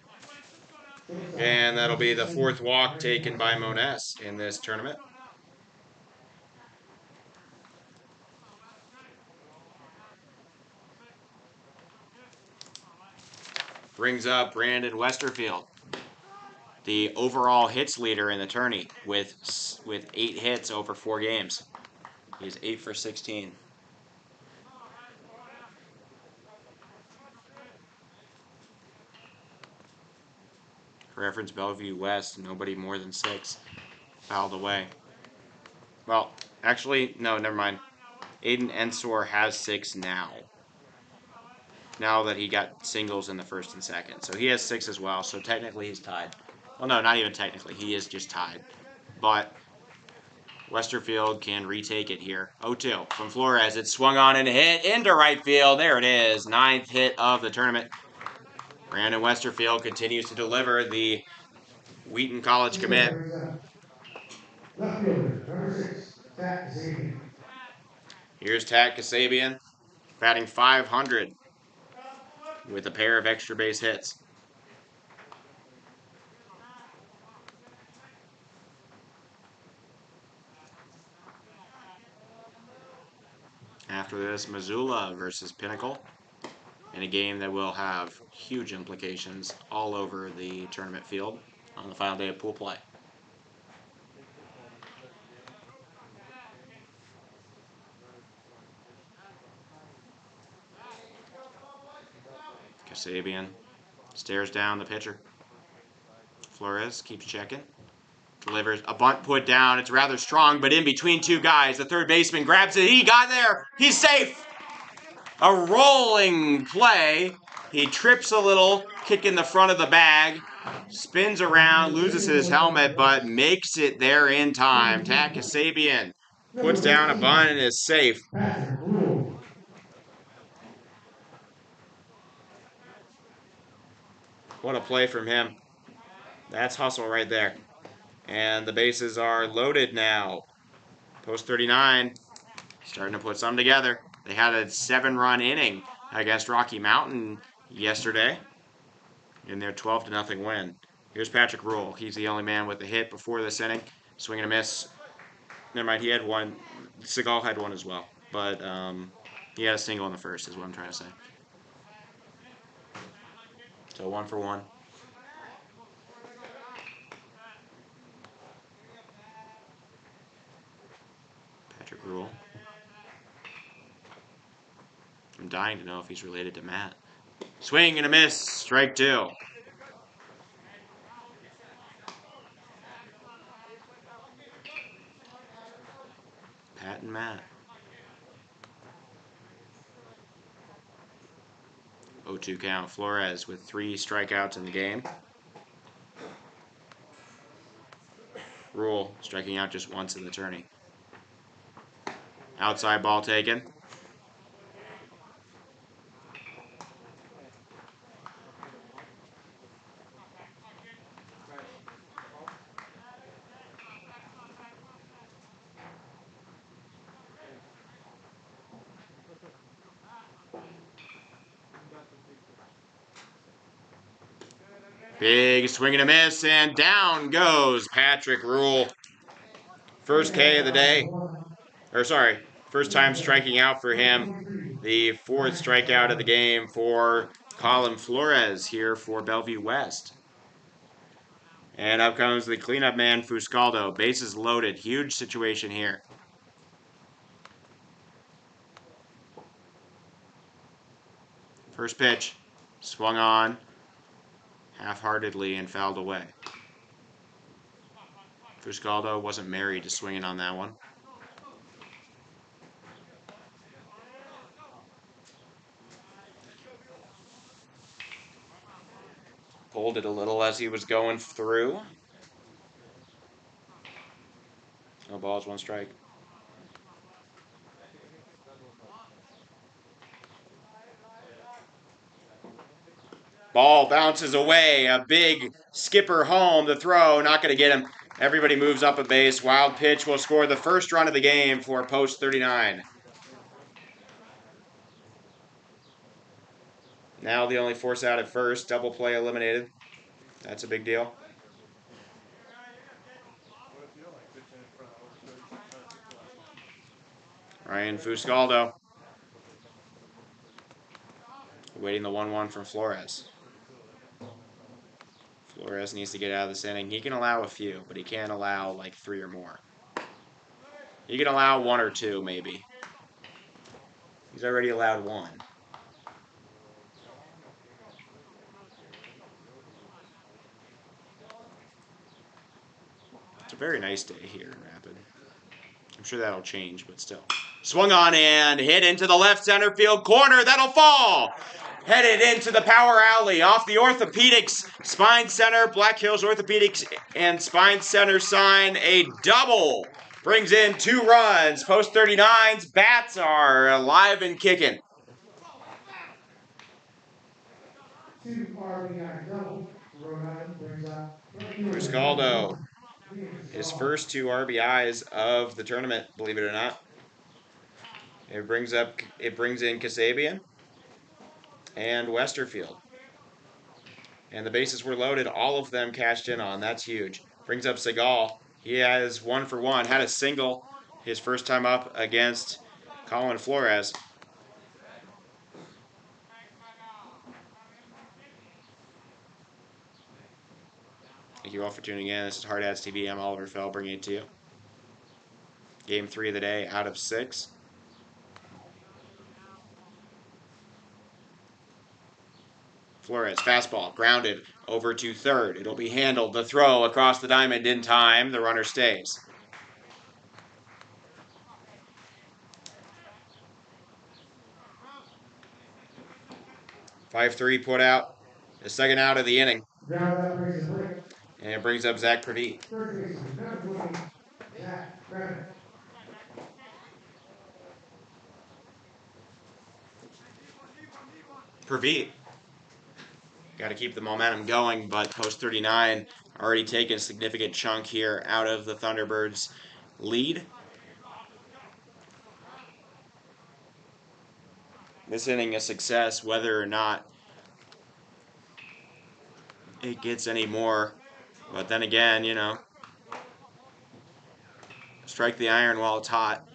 And that'll be the 4th walk taken by Moniz in this tournament. Brings up Brandon Westerfield, the overall hits leader in the tourney with 8 hits over 4 games. He's 8 for 16. For reference, Bellevue West, nobody more than 6 fouled away. Well, actually, no, never mind. Aiden Ensor has 6 now. Now that he got singles in the 1st and 2nd. So he has 6 as well, so technically he's tied. Well, no, not even technically. He is just tied. But Westerfield can retake it here. 0-2 from Flores. It's swung on and hit into right field. There it is. 9th hit of the tournament. Brandon Westerfield continues to deliver the Wheaton College commit. Left fielder, number 6, Tat Kasabian. Here's Tat Kasabian, batting .500 with a pair of extra base hits. After this, Missoula versus Pinnacle in a game that will have huge implications all over the tournament field on the final day of pool play. Kasabian stares down the pitcher. Flores keeps checking. Delivers a bunt put down. It's rather strong, but in between 2 guys. The third baseman grabs it. He got there. He's safe. A rolling play. He trips a little, kick in the front of the bag. Spins around, loses his helmet, but makes it there in time. Tat Kasabian puts down a bunt and is safe. What a play from him. That's hustle right there. And the bases are loaded now. Post 39, starting to put some together. They had a 7-run inning against Rocky Mountain yesterday in their 12-0 win. Here's Patrick Rhode. He's the only man with a hit before this inning. Swing and a miss. Never mind, he had one. Seagal had one as well. But he had a single in the 1st is what I'm trying to say. So 1 for 1. Patrick Rhode. I'm dying to know if he's related to Matt. Swing and a miss. Strike 2. Pat and Matt. 0-2 count. Flores with 3 strikeouts in the game. Rule striking out just once in the tourney. Outside ball taken. Big swing and a miss, and down goes Patrick Rhode. First K of the day. Or sorry, first time striking out for him. The 4th strikeout of the game for Colin Flores here for Bellevue West. And up comes the cleanup man, Fuscaldo. Bases loaded. Huge situation here. First pitch. Swung on half-heartedly and fouled away. Fuscaldo wasn't married to swinging on that one. Pulled it a little as he was going through. No balls, one strike. Ball bounces away. A big skipper home. The throw, not going to get him. Everybody moves up a base. Wild pitch will score the first run of the game for post 39. Now the only force out at first. Double play eliminated. That's a big deal. Ryan Fuscaldo. Waiting the 1-1 from Flores. Flores needs to get out of this inning. He can allow a few, but he can't allow like 3 or more. He can allow 1 or 2, maybe. He's already allowed 1. It's a very nice day here in Rapid. I'm sure that'll change, but still. Swung on and hit into the left center field corner. That'll fall. Headed into the power alley off the Orthopedics Spine Center. Black Hills Orthopedics and Spine Center sign a double. Brings in 2 runs. Post 39's bats are alive and kicking. 2 RBI double. Rhode Island brings up Fuscaldo. His first 2 RBIs of the tournament, believe it or not. It brings in Kasabian and Westerfield. And the bases were loaded. All of them cashed in on. That's huge. Brings up Seagal. He has 1 for 1. Had a single his first time up against Colin Flores. Thank you all for tuning in. This is Hard Hats TV. I'm Oliver Fell bringing it to you. Game 3 of the day out of 6. Flores, fastball, grounded over to third. It'll be handled. The throw across the diamond in time. The runner stays. "5-3" put out. The second out of the inning. And it brings up Zach Pradeep. Pradeep. Got to keep the momentum going, but post 39 already taken a significant chunk here out of the Thunderbirds' lead. This inning a success, whether or not it gets any more. But then again, you know, strike the iron while it's hot.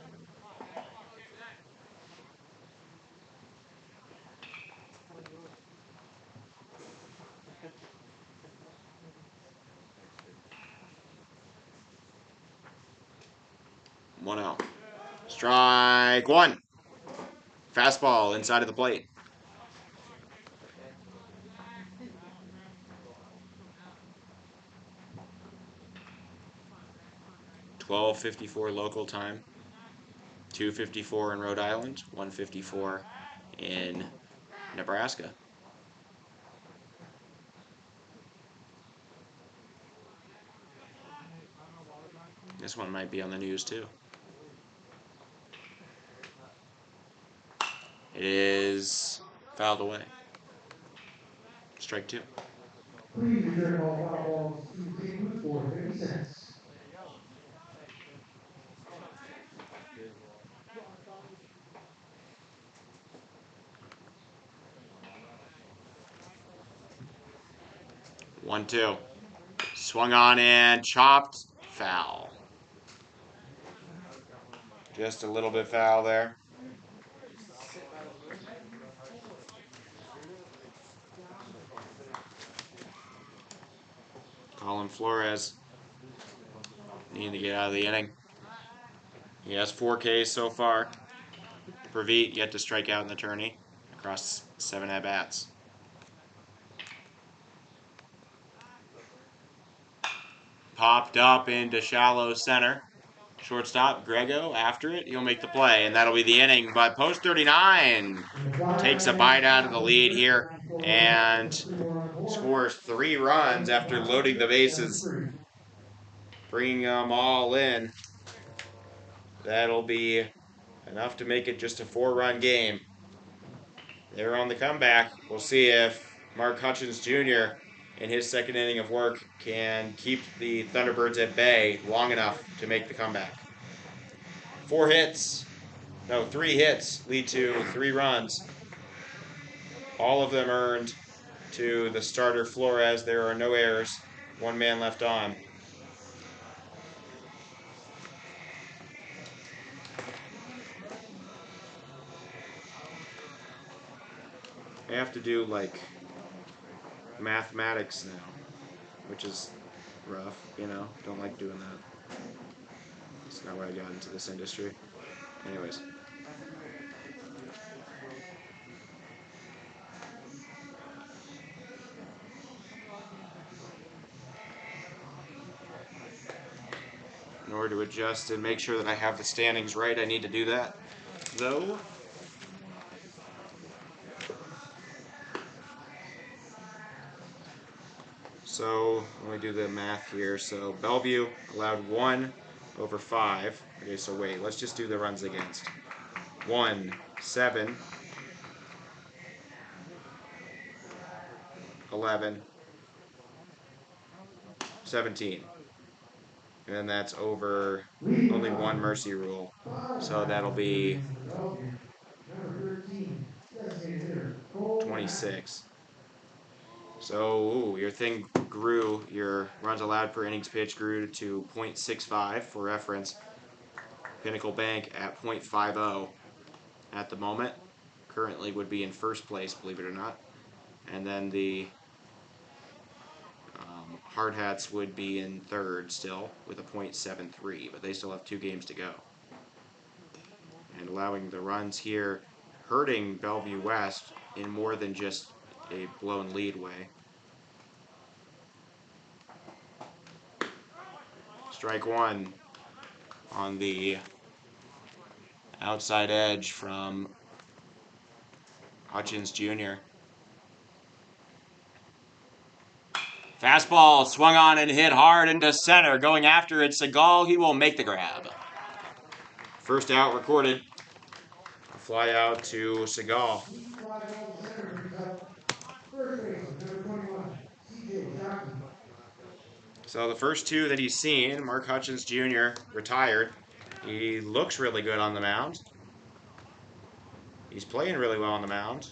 One out. Strike 1. Fastball inside of the plate. $12:54 local time. 2:54 in Rhode Island. 1:54 in Nebraska. This one might be on the news too. It is fouled away. Strike 2. Please return all foul balls to the table for 50 cents. One, 2. Swung on and chopped. Foul. Just a little bit foul there. Colin Flores needing to get out of the inning. He has 4 Ks so far. Praveet yet to strike out in the tourney across 7 at-bats. Popped up into shallow center. Shortstop Grego after it. He'll make the play, and that'll be the inning. But post 39 takes a bite out of the lead here and scores 3 runs after loading the bases, bringing them all in. That'll be enough to make it just a 4-run game. They're on the comeback. We'll see if Mark Hutchins Jr. in his second inning of work can keep the Thunderbirds at bay long enough to make the comeback. 3 hits lead to 3 runs. All of them earned to the starter Flores. There are no errors. 1 man left on. I have to do like mathematics now, which is rough, Don't like doing that. It's not why I got into this industry. Anyways. In order to adjust and make sure that I have the standings right, I need to do that, though. So let me do the math here. So Bellevue allowed 1 over 5. Okay, so wait, let's just do the runs against. 1, 7, 11, 17. And then that's over only 1 mercy rule. So that'll be 26. So your thing grew, your runs allowed per innings pitched grew to 0.65 for reference. Pinnacle Bank at 0.50 at the moment. Currently would be in first place, believe it or not. And then the Hard Hats would be in third still with a 0.73, but they still have 2 games to go. And allowing the runs here, hurting Bellevue West in more than just a blown lead way. Strike 1 on the outside edge from Hutchins Jr. Fastball swung on and hit hard into center. Going after it, Seagal, he will make the grab. First out recorded. A fly out to Seagal. So the first 2 that he's seen, Mark Hutchins Jr. retired. He looks really good on the mound. He's playing really well on the mound.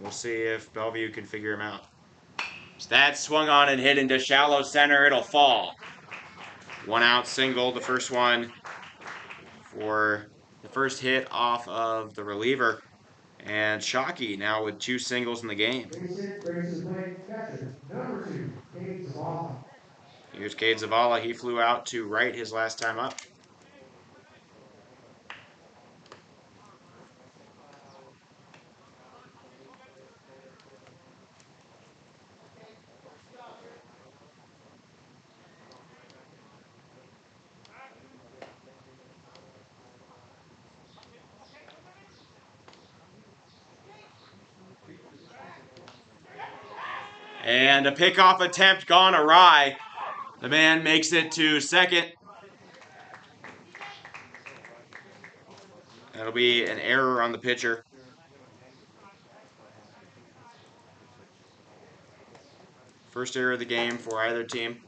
We'll see if Bellevue can figure him out. So that swung on and hit into shallow center. It'll fall. 1 out single, the first one for the first hit off of the reliever. And Shockey now with 2 singles in the game. Here's Cade Zavala. He flew out to right his last time up. And a pickoff attempt gone awry. The man makes it to second. That'll be an error on the pitcher. First error of the game for either team.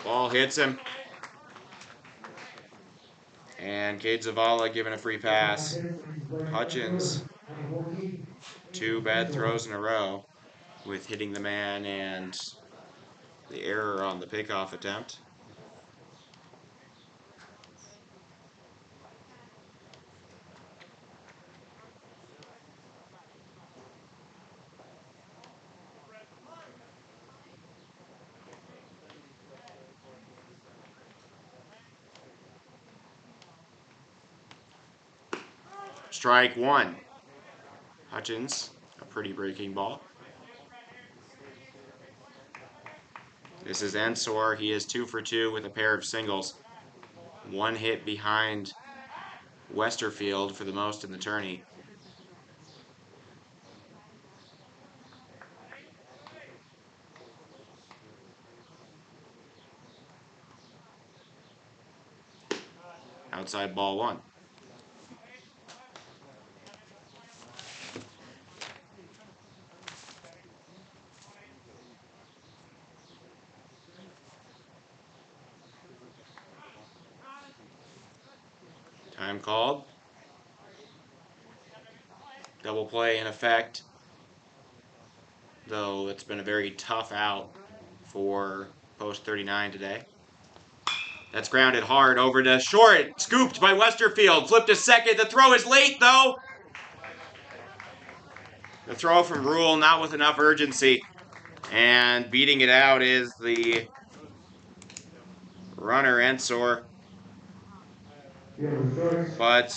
Ball hits him. And And Cade Zavala giving a free pass. Hutchins, 2 bad throws in a row with hitting the man and the error on the pickoff attempt. Strike 1. Hutchins, a pretty breaking ball. This is Ensor. He is 2 for 2 with a pair of singles. 1 hit behind Westerfield for the most in the tourney. Outside ball 1. Time called. Double play in effect. Though it's been a very tough out for post 39 today. That's grounded hard over to short. Scooped by Westerfield. Flipped to second. The throw is late, though. The throw from Rule, not with enough urgency. And beating it out is the runner, Ensor. But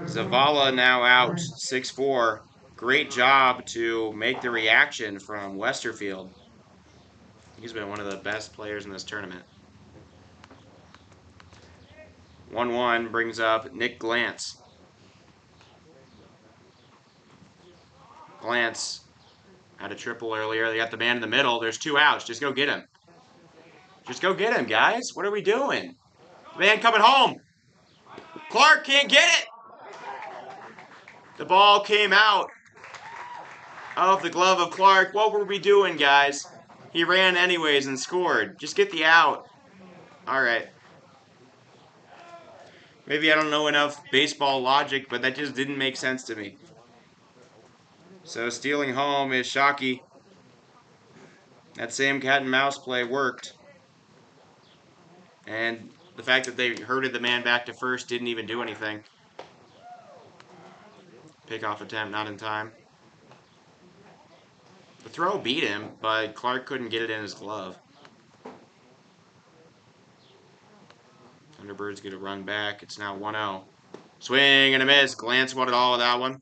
Zavala now out 6-4. Great job to make the reaction from Westerfield. He's been one of the best players in this tournament. 1-1 brings up Nick Glantz. Glantz had a triple earlier. They got the man in the middle. There's 2 outs. Just go get him. Just go get him, guys. What are we doing? Man coming home. Clark can't get it. The ball came out of the glove of Clark. What were we doing, guys? He ran anyways and scored. Just get the out. All right. Maybe I don't know enough baseball logic, but that just didn't make sense to me. So stealing home is Shockey. That same cat and mouse play worked. And the fact that they herded the man back to first didn't even do anything. Pickoff attempt not in time. The throw beat him, but Clark couldn't get it in his glove. Thunderbirds get a run back. It's now 1-0. Swing and a miss. Glantz won it all with that one.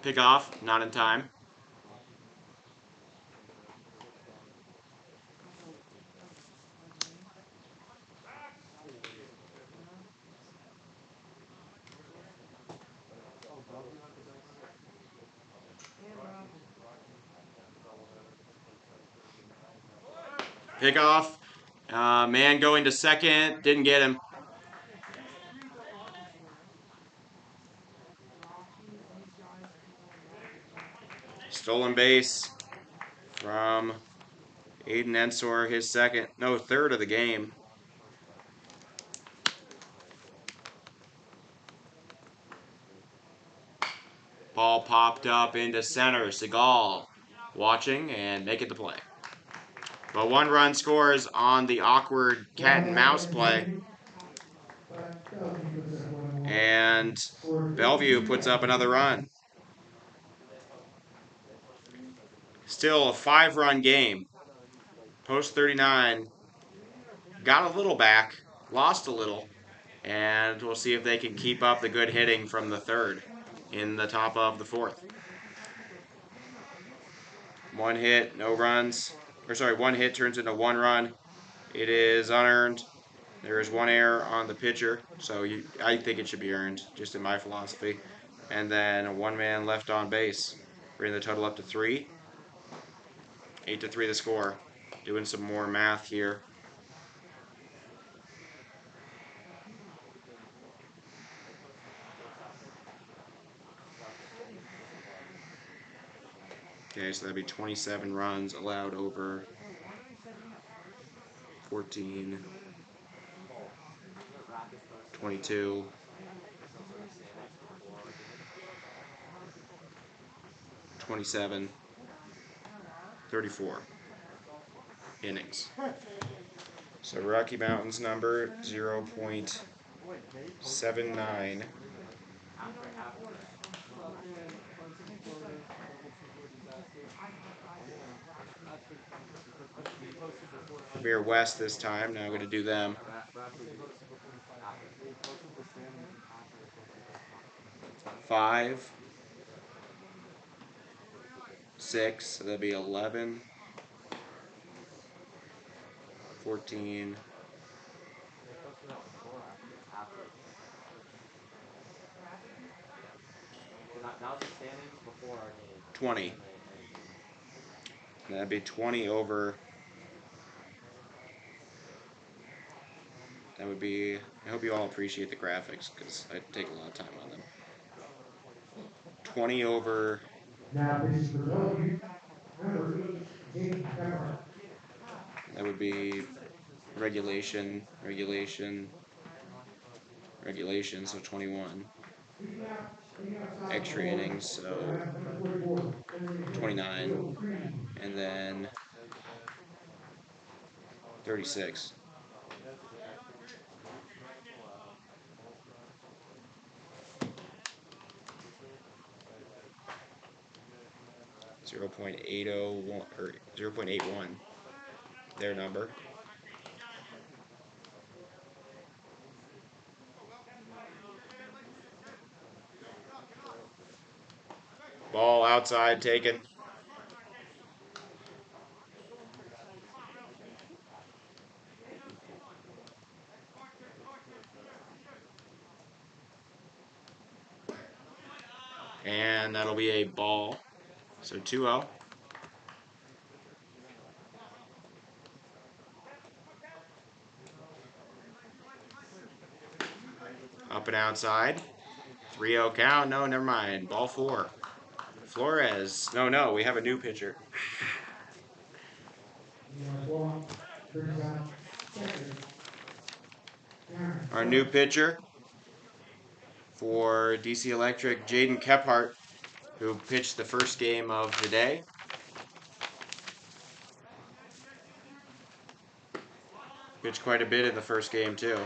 Pickoff, not in time. Pickoff. Man going to second. Didn't get him. Stolen base from Aiden Ensor, his third of the game. Ball popped up into center. Seagal watching and making the play. But 1 run scores on the awkward cat and mouse play. And Bellevue puts up another run. Still a 5-run game. Post 39 got a little back, lost a little, and we'll see if they can keep up the good hitting from the third in the top of the fourth. 1 hit, no runs. 1 hit turns into 1 run. It is unearned. There is 1 error on the pitcher, so I think it should be earned, just in my philosophy. And then 1 man left on base, bringing the total up to 3. 8-3 the score. Doing some more math here. Okay, Okay, so that'd be 27 runs allowed over 14, 22, 27, 34 innings. So Rocky Mountain's number 0.79. Bellevue West this time. Now I'm going to do them. 5, 6, so that'll be 11, 14, 20. That'd be 20 over. That would be. I hope you all appreciate the graphics because I take a lot of time on them. 20 over. Now pitching for Bellevue, number 8, Jaden Pepper. That would be regulation, regulation, regulation. So 21. Extra innings, so 29, and then 36. .801 or 0.81. Their number. Ball outside taken. And that'll be a ball. So 2-0. Up and outside. 3-0 count. No, never mind. Ball 4. Flores. No, we have a new pitcher. Our new pitcher for DC Electric, Jaden Kephart, who pitched the first game of the day. Pitched quite a bit in the first game, too.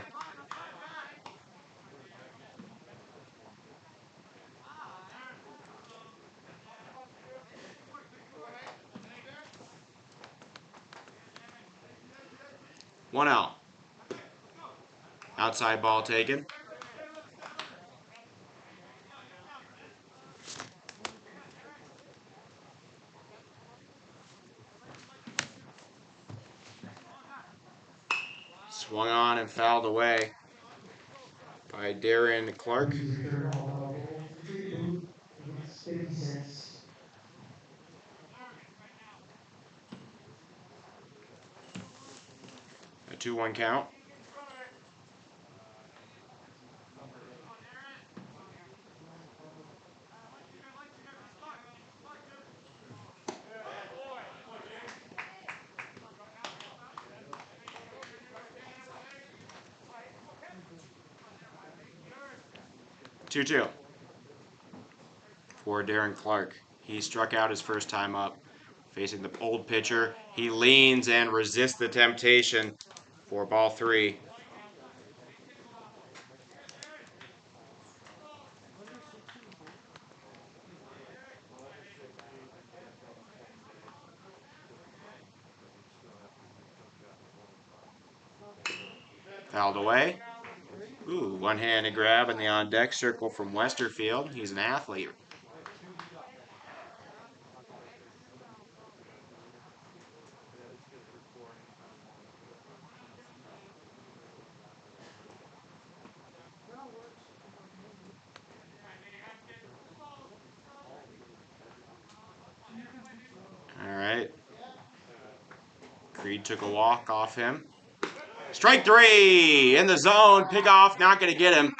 One out. Outside ball taken. Swung on and fouled away by Darren Clark. A 2-1 count. Two for Darren Clark. He struck out his first time up, facing the old pitcher. He leans and resists the temptation for ball 3. Fouled away. Ooh, one-handed grab in the on-deck circle from Westerfield. He's an athlete. All right. Creed took a walk off him. Strike 3 in the zone. Pickoff not going to get him.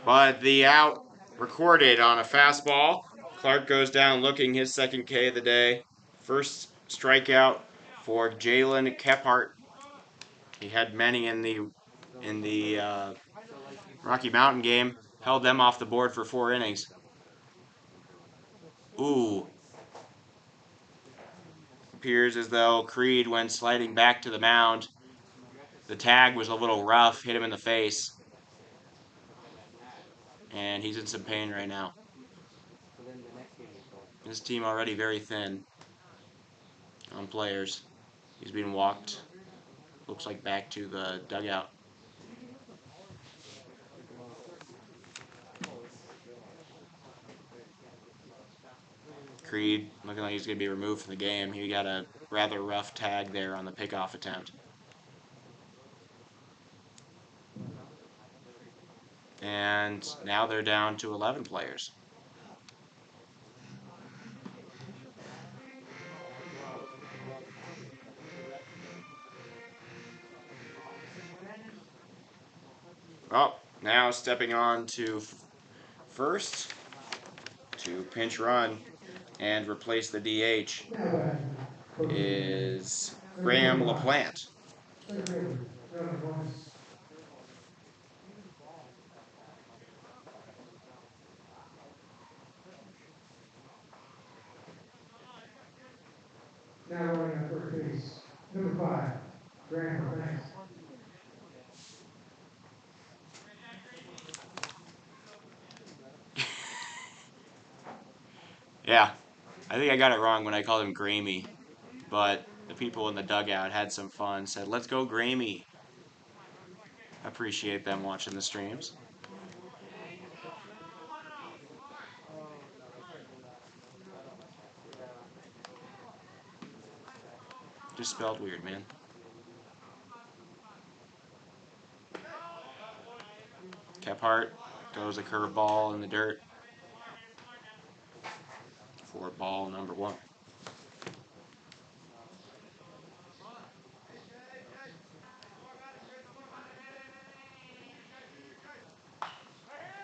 But the out recorded on a fastball. Clark goes down looking, his second K of the day. First strikeout for Jalen Kephart. He had many in the Rocky Mountain game. Held them off the board for 4 innings. Ooh. Appears as though Creed went sliding back to the mound. The tag was a little rough, hit him in the face. And he's in some pain right now. His team already very thin on players. He's being walked, looks like, back to the dugout. Creed looking like he's going to be removed from the game. He got a rather rough tag there on the pickoff attempt. And now they're down to 11 players. Oh, now stepping on to first to pinch run and replace the DH is Graham LaPlante. Now running at third base, number 5, Graham LaPlante. Yeah, I think I got it wrong when I called him Gramey, but the people in the dugout had some fun, said, "Let's go Gramey." I appreciate them watching the streams. Just spelled weird, man. Kephart goes a curveball in the dirt for ball number 1.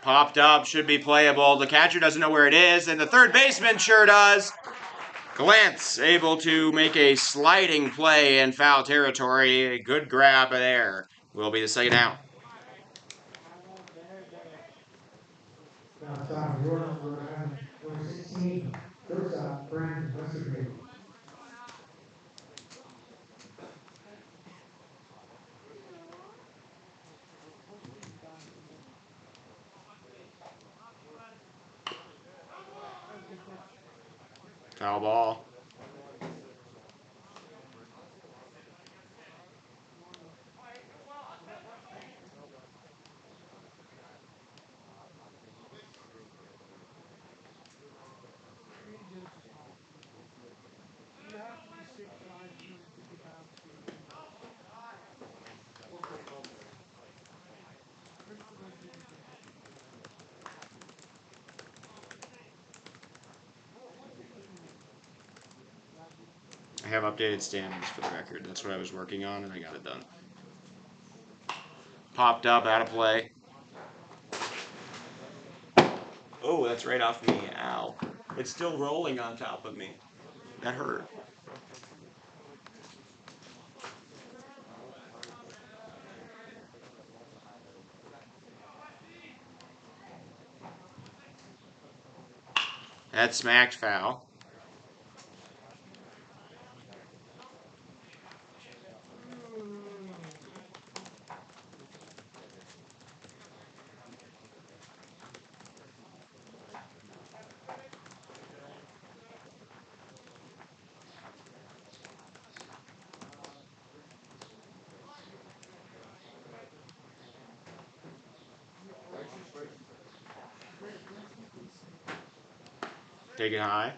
Popped up, should be playable. The catcher doesn't know where it is, and the third baseman sure does. Glantz able to make a sliding play in foul territory. A good grab there. Will be the second out. Now stop, Rhode, number 16, shortstop, Brandon Westerfield. Foul ball. I have updated standings for the record. That's what I was working on, and I got it done. Popped up, out of play. Oh, that's right off me. Ow. It's still rolling on top of me. That hurt. That smacked foul. Take it high.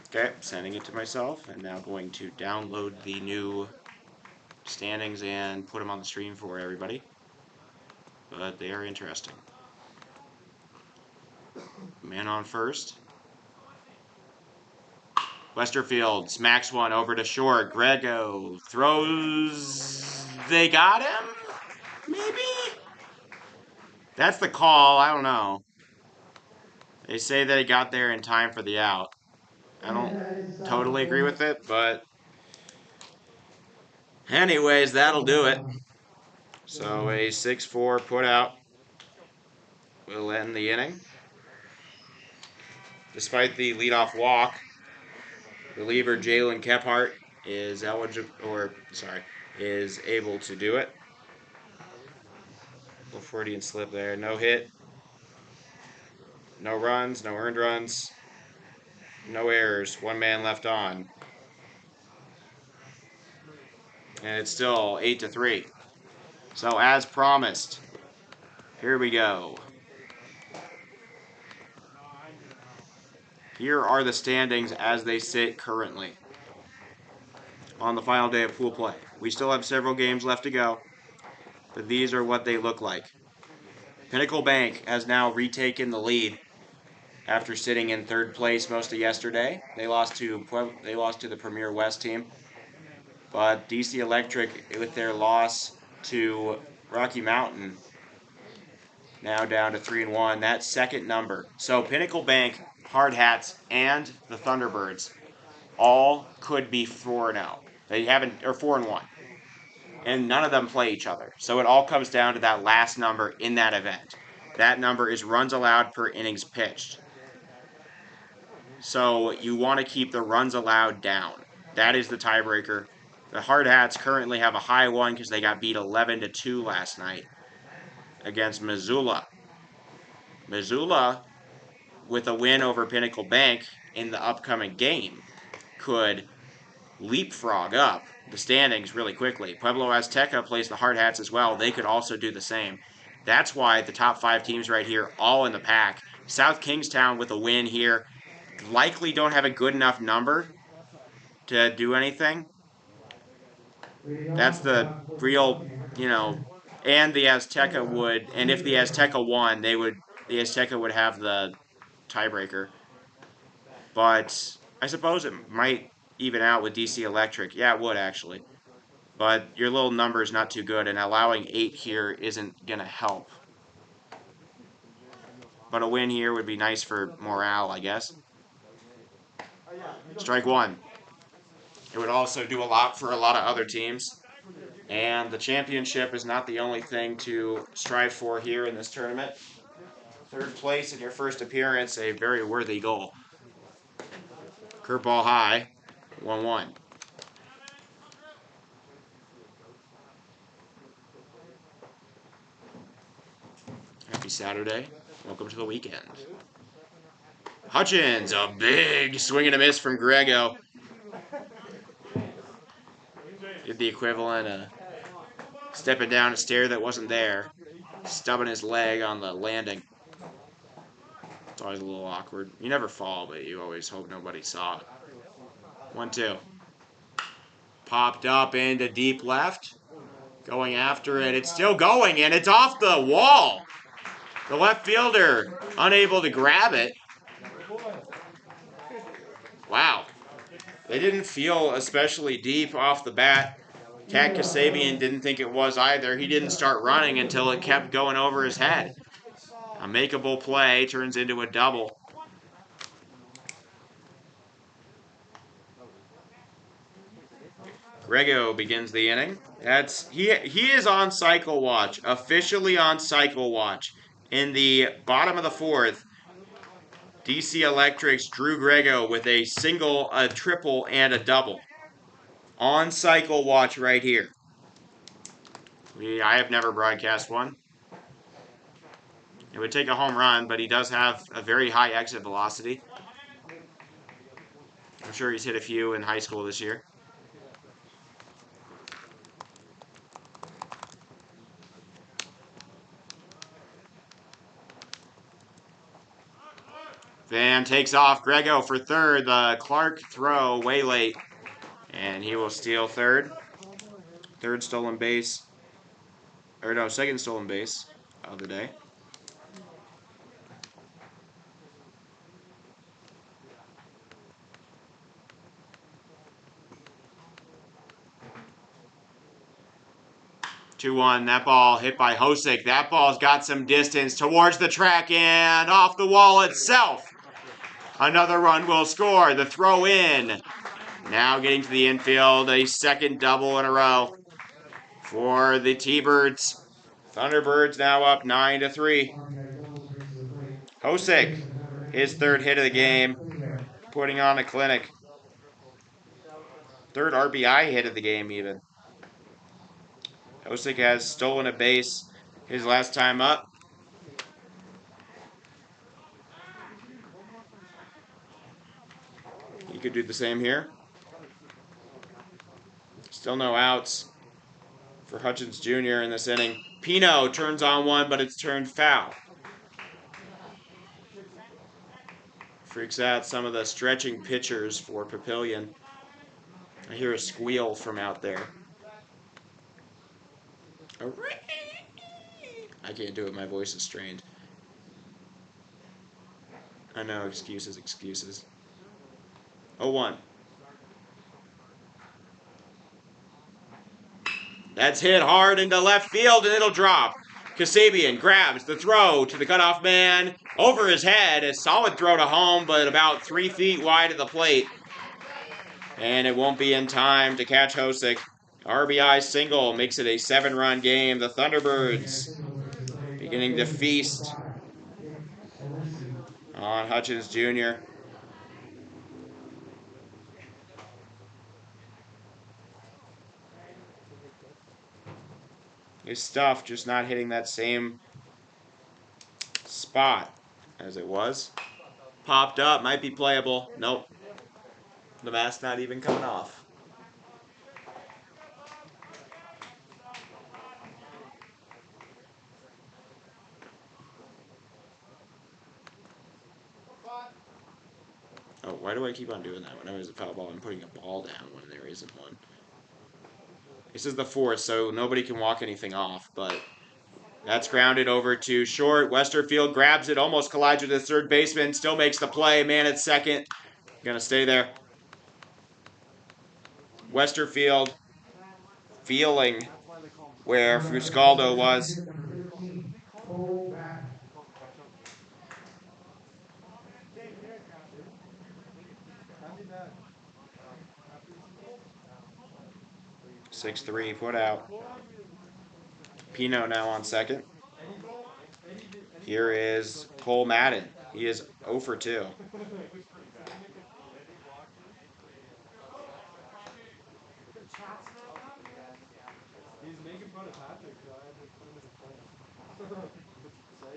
Okay, sending it to myself, and now going to download the new standings and put them on the stream for everybody. But they are interesting. Man on first. Westerfield smacks one over to short. Grego throws. They got him? Maybe? That's the call. I don't know. They say that he got there in time for the out. I don't totally agree with it, but anyways, that'll do it. So a 6-4 put out will end the inning. Despite the leadoff walk, reliever Jalen Kephart is is able to do it. Little Freudian slip there. No hit, no runs, no earned runs, no errors. One man left on, and it's still 8-3. So as promised, here we go. Here are the standings as they sit currently on the final day of pool play. We still have several games left to go, but these are what they look like. Pinnacle Bank has now retaken the lead after sitting in third place most of yesterday. They lost to the Premier West team, but DC Electric, with their loss to Rocky Mountain, now down to 3-1. That second number. So Pinnacle Bank, Hard Hats, and the Thunderbirds all could be 4-0. They haven't, or 4-1, and none of them play each other. So it all comes down to that last number in that event. That number is runs allowed per innings pitched. So you want to keep the runs allowed down. That is the tiebreaker. The Hard Hats currently have a high one because they got beat 11-2 last night against Missoula. Missoula, with a win over Pinnacle Bank in the upcoming game, could leapfrog up the standings really quickly. Pueblo Azteca plays the Hard Hats as well. They could also do the same. That's why the top 5 teams right here, all in the pack. South Kingstown with a win here, likely don't have a good enough number to do anything. That's the real, and the Azteca would, and if the Azteca won, the Azteca would have the tiebreaker. But I suppose it might even out with DC Electric. Yeah, it would actually. But your little number is not too good, and allowing 8 here isn't going to help. But a win here would be nice for morale, I guess. Strike one. It would also do a lot for a lot of other teams. And the championship is not the only thing to strive for here in this tournament. Third place in your first appearance, a very worthy goal. Curveball high, 1-1. Happy Saturday. Welcome to the weekend. Hutchins, a big swing and a miss from Grego. Did the equivalent of stepping down a stair that wasn't there, stubbing his leg on the landing. It's always a little awkward. You never fall, but you always hope nobody saw it. 1-2. Popped up into deep left. Going after it. It's still going, and it's off the wall. The left fielder unable to grab it. Wow. They didn't feel especially deep off the bat. Cat Kasabian didn't think it was either. He didn't start running until it kept going over his head. A makeable play turns into a double. Grego begins the inning. He is on cycle watch, officially on cycle watch. In the bottom of the 4th, DC Electric's Drew Grego with a single, a triple, and a double. On cycle watch right here. I have never broadcast one. It would take a home run, but he does have a very high exit velocity. I'm sure he's hit a few in high school this year. Van takes off. Grego for third. The Clark throw way late. And he will steal third. Third stolen base. Or no, second stolen base of the day. 2-1. That ball hit by Hosick. That ball's got some distance towards the track and off the wall itself. Another run will score. The throw in. Now getting to the infield. A second double in a row for the T-Birds. Thunderbirds now up 9-3. Hosick, his third hit of the game, putting on a clinic. Third RBI hit of the game even. Hosick has stolen a base his last time up. He could do the same here. Still no outs for Hutchins Jr. in this inning. Pino turns on one, but it's turned foul. Freaks out some of the stretching pitchers for Papillion. I hear a squeal from out there. I can't do it. My voice is strained. I know. Excuses, excuses. 0-1. That's hit hard into left field, and it'll drop. Kasabian grabs the throw to the cutoff man over his head. A solid throw to home, but about 3 feet wide of the plate. And it won't be in time to catch Hosick. RBI single makes it a 7-run game. The Thunderbirds beginning to feast on Hutchins Jr. His stuff just not hitting that same spot as it was. Popped up, might be playable. Nope. The mask not even coming off. Oh, why do I keep on doing that? Whenever there's a foul ball, I'm putting a ball down when there isn't one. This is the fourth, so nobody can walk anything off, but that's grounded over to short. Westerfield grabs it, almost collides with his third baseman, still makes the play. Man at second. Gonna stay there. Westerfield feeling where Fuscaldo was. (6-3) put out. Pino now on second. Here is Cole Madden. He is 0 for 2. He's making fun of Patrick, so I had to put him in the play.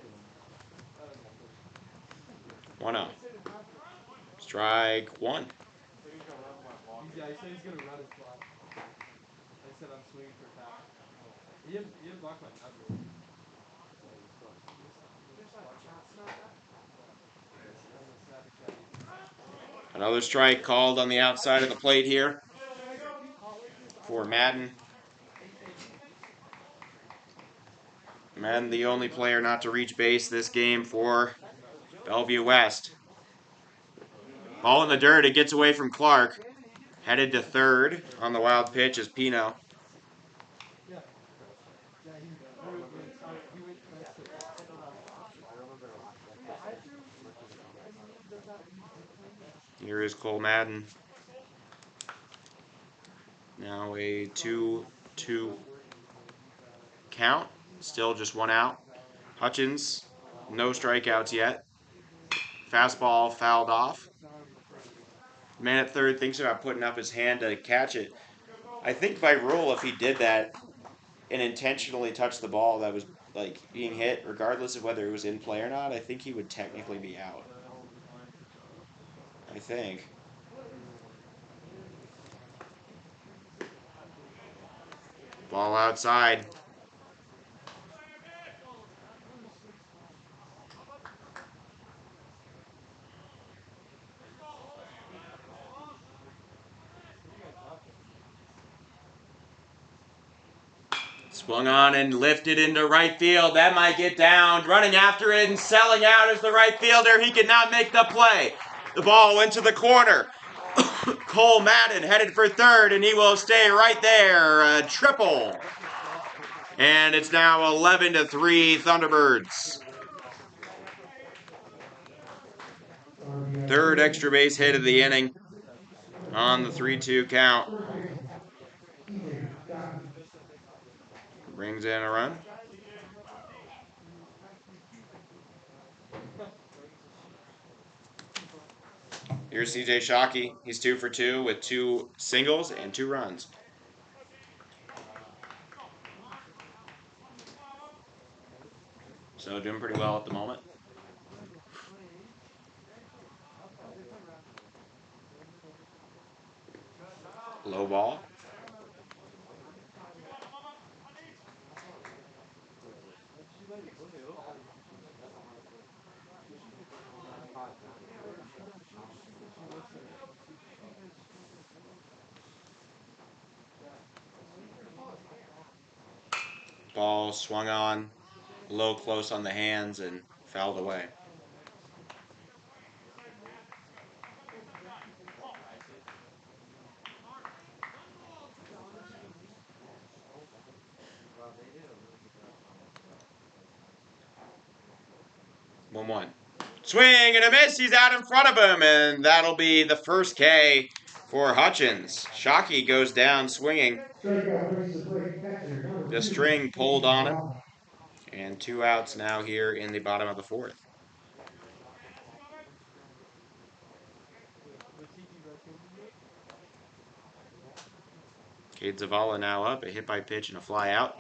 1-0. Strike one. Yeah, he said he's gonna run his block. I said I'm swinging for Patrick. He didn't block my number. Another strike called on the outside of the plate here for Madden. Madden, the only player not to reach base this game for Bellevue West. Ball in the dirt, it gets away from Clark. Headed to third on the wild pitch is Pino. Here is Cole Madden. Now a 2-2 count. Still just one out. Hutchins, no strikeouts yet. Fastball fouled off. Man at third thinks about putting up his hand to catch it. I think by rule, if he did that and intentionally touched the ball that was like being hit, regardless of whether it was in play or not, I think he would technically be out. I think. Ball outside. Swung on and lifted into right field. That might get down. Running after it and selling out is the right fielder. He cannot make the play. The ball went to the corner. Cole Madden headed for third, and he will stay right there. A triple. And it's now 11-3 Thunderbirds. Third extra base hit of the inning on the 3-2 count. Brings in a run. Here's CJ Shockey. He's 2 for 2 with 2 singles and 2 runs. So doing pretty well at the moment. Low ball. Ball swung on, low close on the hands and fouled away. One. Swing and a miss. He's out in front of him, and that'll be the first K for Hutchins. Shockey goes down swinging. The string pulled on him, and 2 outs now here in the bottom of the 4th. Cade Zavala now up, a hit by pitch and a fly out.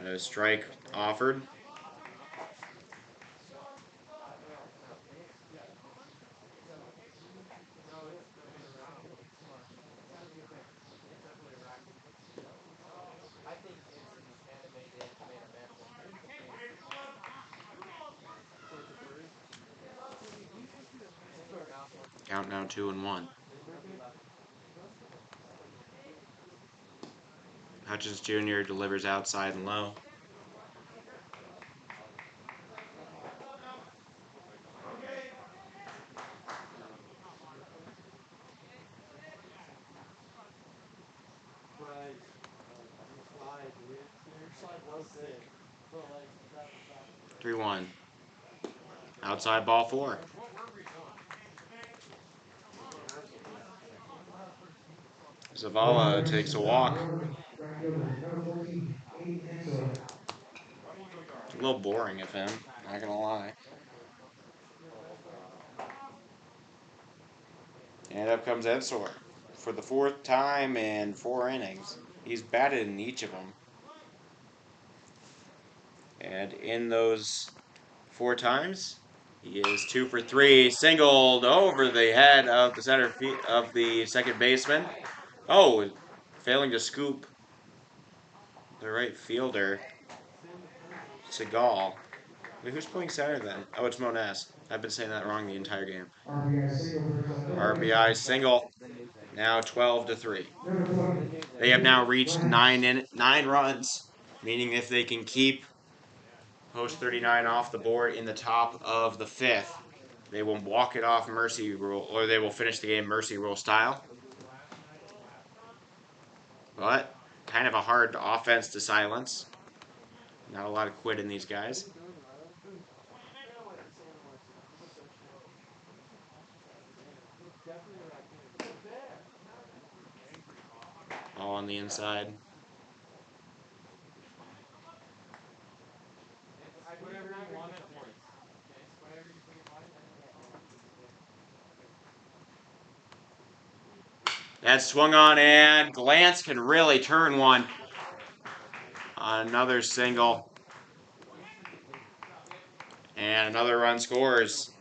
A strike offered. Count now 2-1. Hutchins Jr. delivers outside and low. Sick. 3-1. Outside ball 4. Zavala takes a walk. It's a little boring of him, not gonna lie. And up comes Ensor for the 4th time in 4 innings. He's batted in each of them. And in those 4 times, he is 2 for 3, singled over the head of the second baseman. Oh, failing to scoop the right fielder, Seagal. Wait, who's playing center then? Oh, it's Monez. I've been saying that wrong the entire game. RBI single. Now 12-3. They have now reached 9 runs, meaning if they can keep Post 39 off the board in the top of the 5th, they will walk it off mercy rule, or they will finish the game mercy rule style. But kind of a hard offense to silence. Not a lot of quit in these guys. All on the inside. That's swung on, and Glance can really turn one. Another single. And another run scores.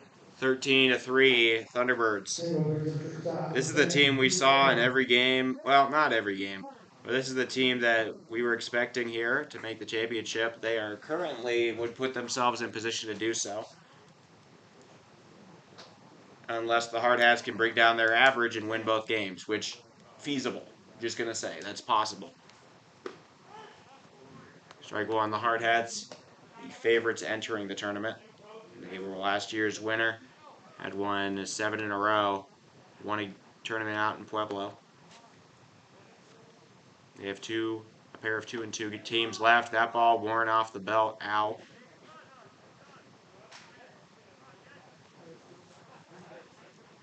13-3 Thunderbirds. This is the team we saw in every game. Well, not every game. But this is the team that we were expecting here to make the championship. They are currently would put themselves in position to do so. Unless the Hard Hats can bring down their average and win both games, which feasible. Just going to say, that's possible. Strike one, the Hard Hats, the favorites entering the tournament. They were last year's winner. Had won 7 in a row. Won a tournament out in Pueblo. They have a pair of 2-2 teams left. That ball worn off the belt. Ow.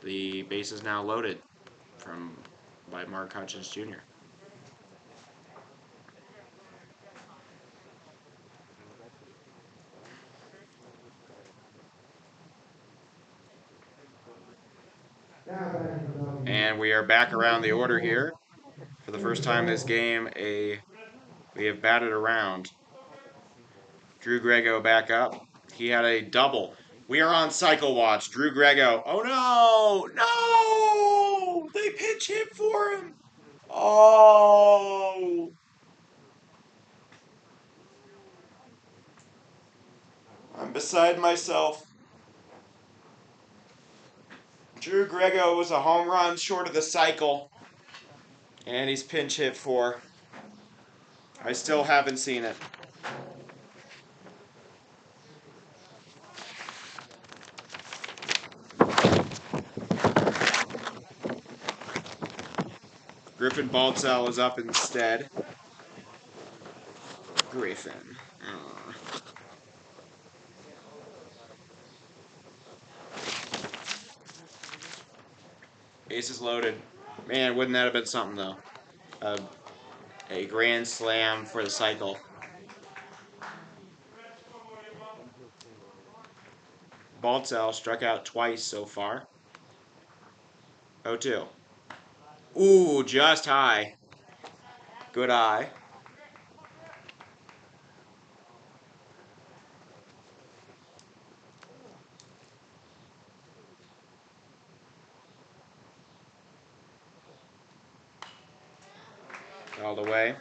The base is now loaded by Mark Hutchins Jr. And we are back around the order here. For the first time this game, we have batted around. Drew Grego back up. He had a double. We are on cycle watch. Drew Grego. Oh no! No! They pitch hit for him. Oh! I'm beside myself. Drew Grego was a home run short of the cycle. And he's pinch hit for. I still haven't seen it. Griffin Baltzell is up instead. Griffin. Bases loaded. Man, wouldn't that have been something, though? A grand slam for the cycle. Baltzell struck out twice so far. 0-2. Ooh, just high. Good eye. All the way.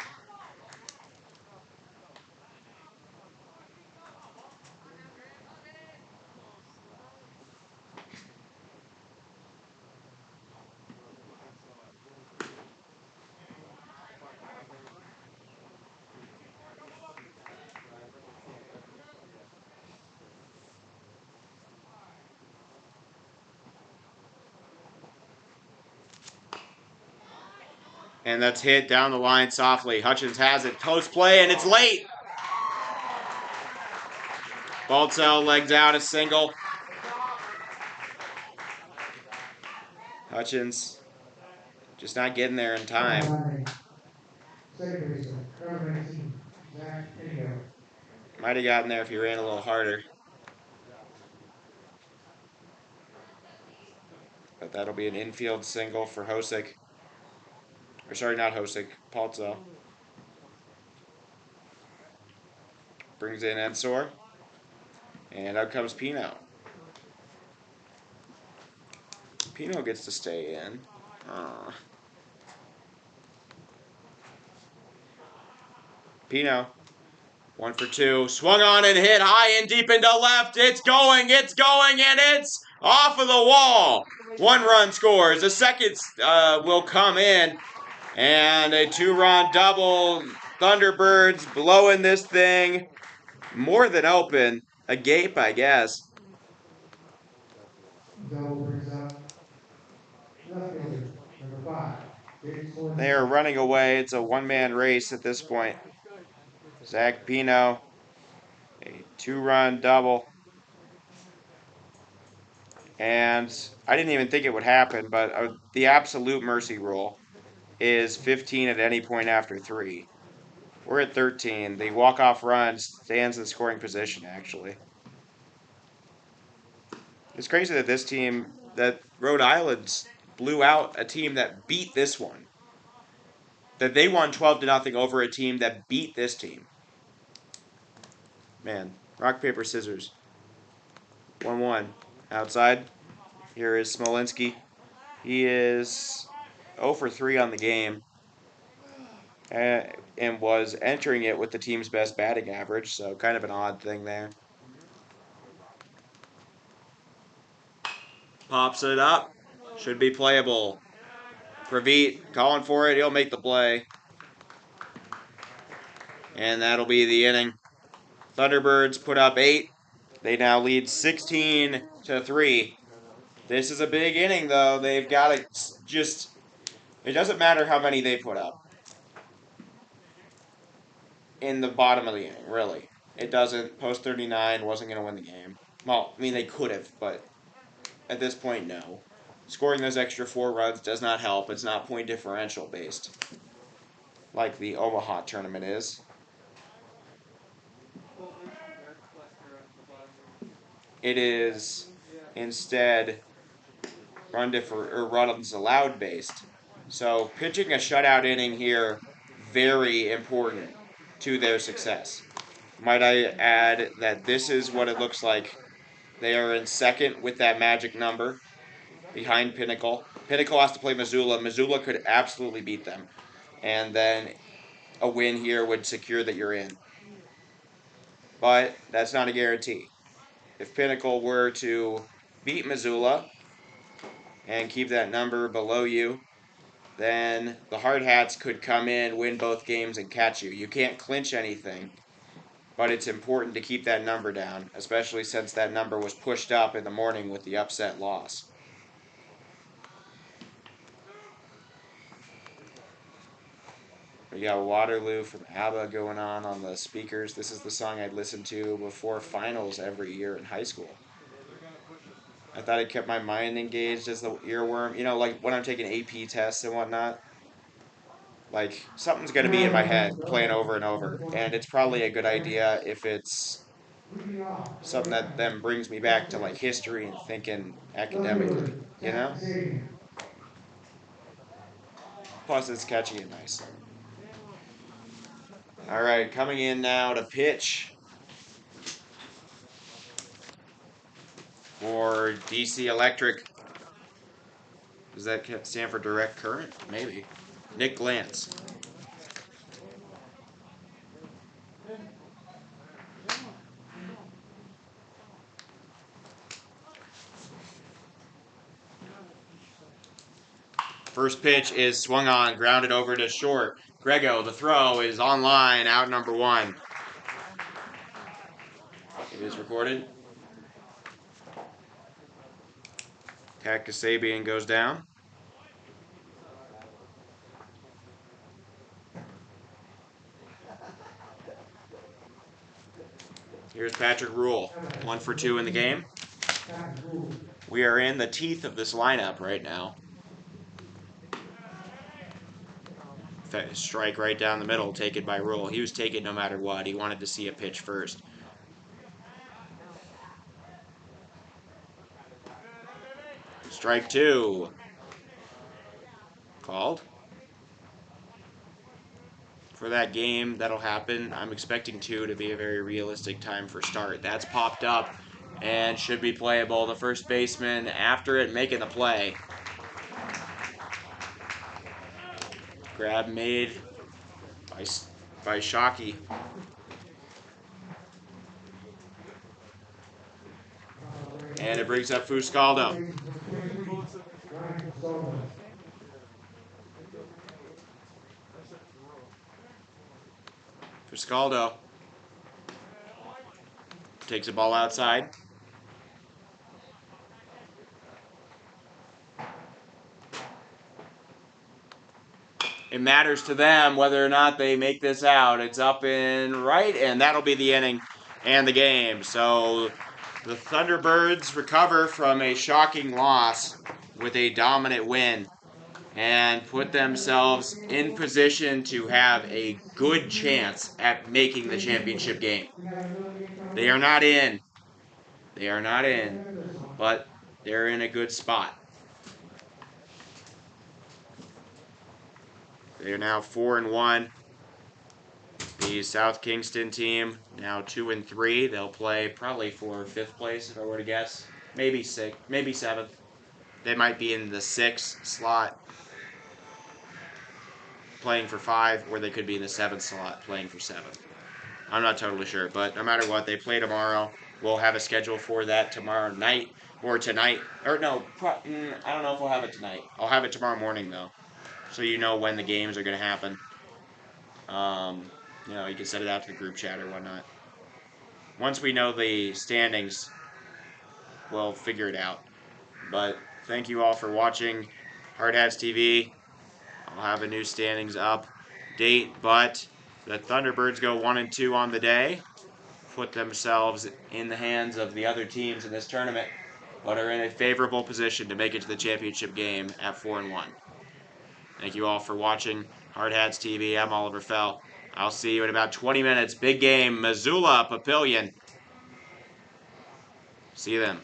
And that's hit down the line softly. Hutchins has it. Close play, and it's late. Baltzell legs out a single. Hutchins just not getting there in time. Might have gotten there if he ran a little harder. But that'll be an infield single for Hosick. Or sorry, not Hosick, Baltzell. Brings in Ensor. And out comes Pino. Pino gets to stay in. Pino. 1 for 2. Swung on and hit high and deep into left. It's going, and it's off of the wall. 1 run scores. A second will come in. And a 2-run double. Thunderbirds blowing this thing more than open. A gape, I guess. They are running away. It's a one-man race at this point. Zach Pino, a 2-run double. And I didn't even think it would happen, but the absolute mercy rule is 15 at any point after 3. We're at 13. The walk-off run stands in scoring position, actually. It's crazy that that Rhode Island blew out a team that beat this one. That they won 12-0 over a team that beat this team. Man, rock, paper, scissors. 1-1. Outside, here is Smolinski. He is 0 for 3 on the game. And was entering it with the team's best batting average, so kind of an odd thing there. Pops it up. Should be playable. Praveet calling for it. He'll make the play. And that'll be the inning. Thunderbirds put up 8. They now lead 16-3. This is a big inning, though. They've got to just... It doesn't matter how many they put up in the bottom of the inning, really. It doesn't. Post 39 wasn't going to win the game. Well, I mean, they could have, but at this point, no. Scoring those extra 4 runs does not help. It's not point differential based like the Omaha tournament is. It is instead runs allowed based. So pitching a shutout inning here, very important to their success. Might I add that this is what it looks like. They are in second with that magic number behind Pinnacle. Pinnacle has to play Missoula. Missoula could absolutely beat them. And then a win here would secure that you're in. But that's not a guarantee. If Pinnacle were to beat Missoula and keep that number below you, then the Hard Hats could come in, win both games, and catch you. You can't clinch anything, but it's important to keep that number down, especially since that number was pushed up in the morning with the upset loss. We got Waterloo from ABBA going on the speakers. This is the song I'd listen to before finals every year in high school. I thought it kept my mind engaged as the earworm. You know, like when I'm taking AP tests and whatnot. Like, something's going to be in my head playing over and over. And it's probably a good idea if it's something that then brings me back to, like, history and thinking academically, you know? Plus, it's catchy and nice. All right, coming in now to pitch for DC Electric. Does that stand for direct current? Maybe. Nick Glantz. First pitch is swung on, grounded over to short. Grego, the throw is on line, out number 1. It is recorded. Pat Kasabian goes down. Here's Patrick Rule, 1 for 2 in the game. We are in the teeth of this lineup right now. Strike right down the middle, taken by Rule. He was taken no matter what. He wanted to see a pitch first. Strike 2. Called. For that game, that'll happen. I'm expecting 2 to be a very realistic time for start. That's popped up and should be playable. The first baseman after it making the play. Grab made by Shockey. And it brings up Fuscaldo. Fuscaldo takes the ball outside. It matters to them whether or not they make this out. It's up and right, and that'll be the inning and the game. So the Thunderbirds recover from a shocking loss with a dominant win and put themselves in position to have a good chance at making the championship game. They are not in. They are not in, but they're in a good spot. They are now 4-1. The South Kingston team now 2-3. They'll play probably for 5th place, if I were to guess. Maybe 6th, maybe 7th. They might be in the 6th slot playing for 5, or they could be in the 7th slot playing for 7th. I'm not totally sure, but no matter what, they play tomorrow. We'll have a schedule for that tomorrow night, or tonight. Or no, I don't know if we'll have it tonight. I'll have it tomorrow morning, though, so you know when the games are going to happen. You know, you can send it out to the group chat or whatnot. Once we know the standings, we'll figure it out. But thank you all for watching Hard Hats TV. I'll have a new standings update, but the Thunderbirds go 1-2 on the day, put themselves in the hands of the other teams in this tournament, but are in a favorable position to make it to the championship game at 4-1. Thank you all for watching Hard Hats TV. I'm Oliver Fell. I'll see you in about 20 minutes. Big game, Missoula Papillion. See you then.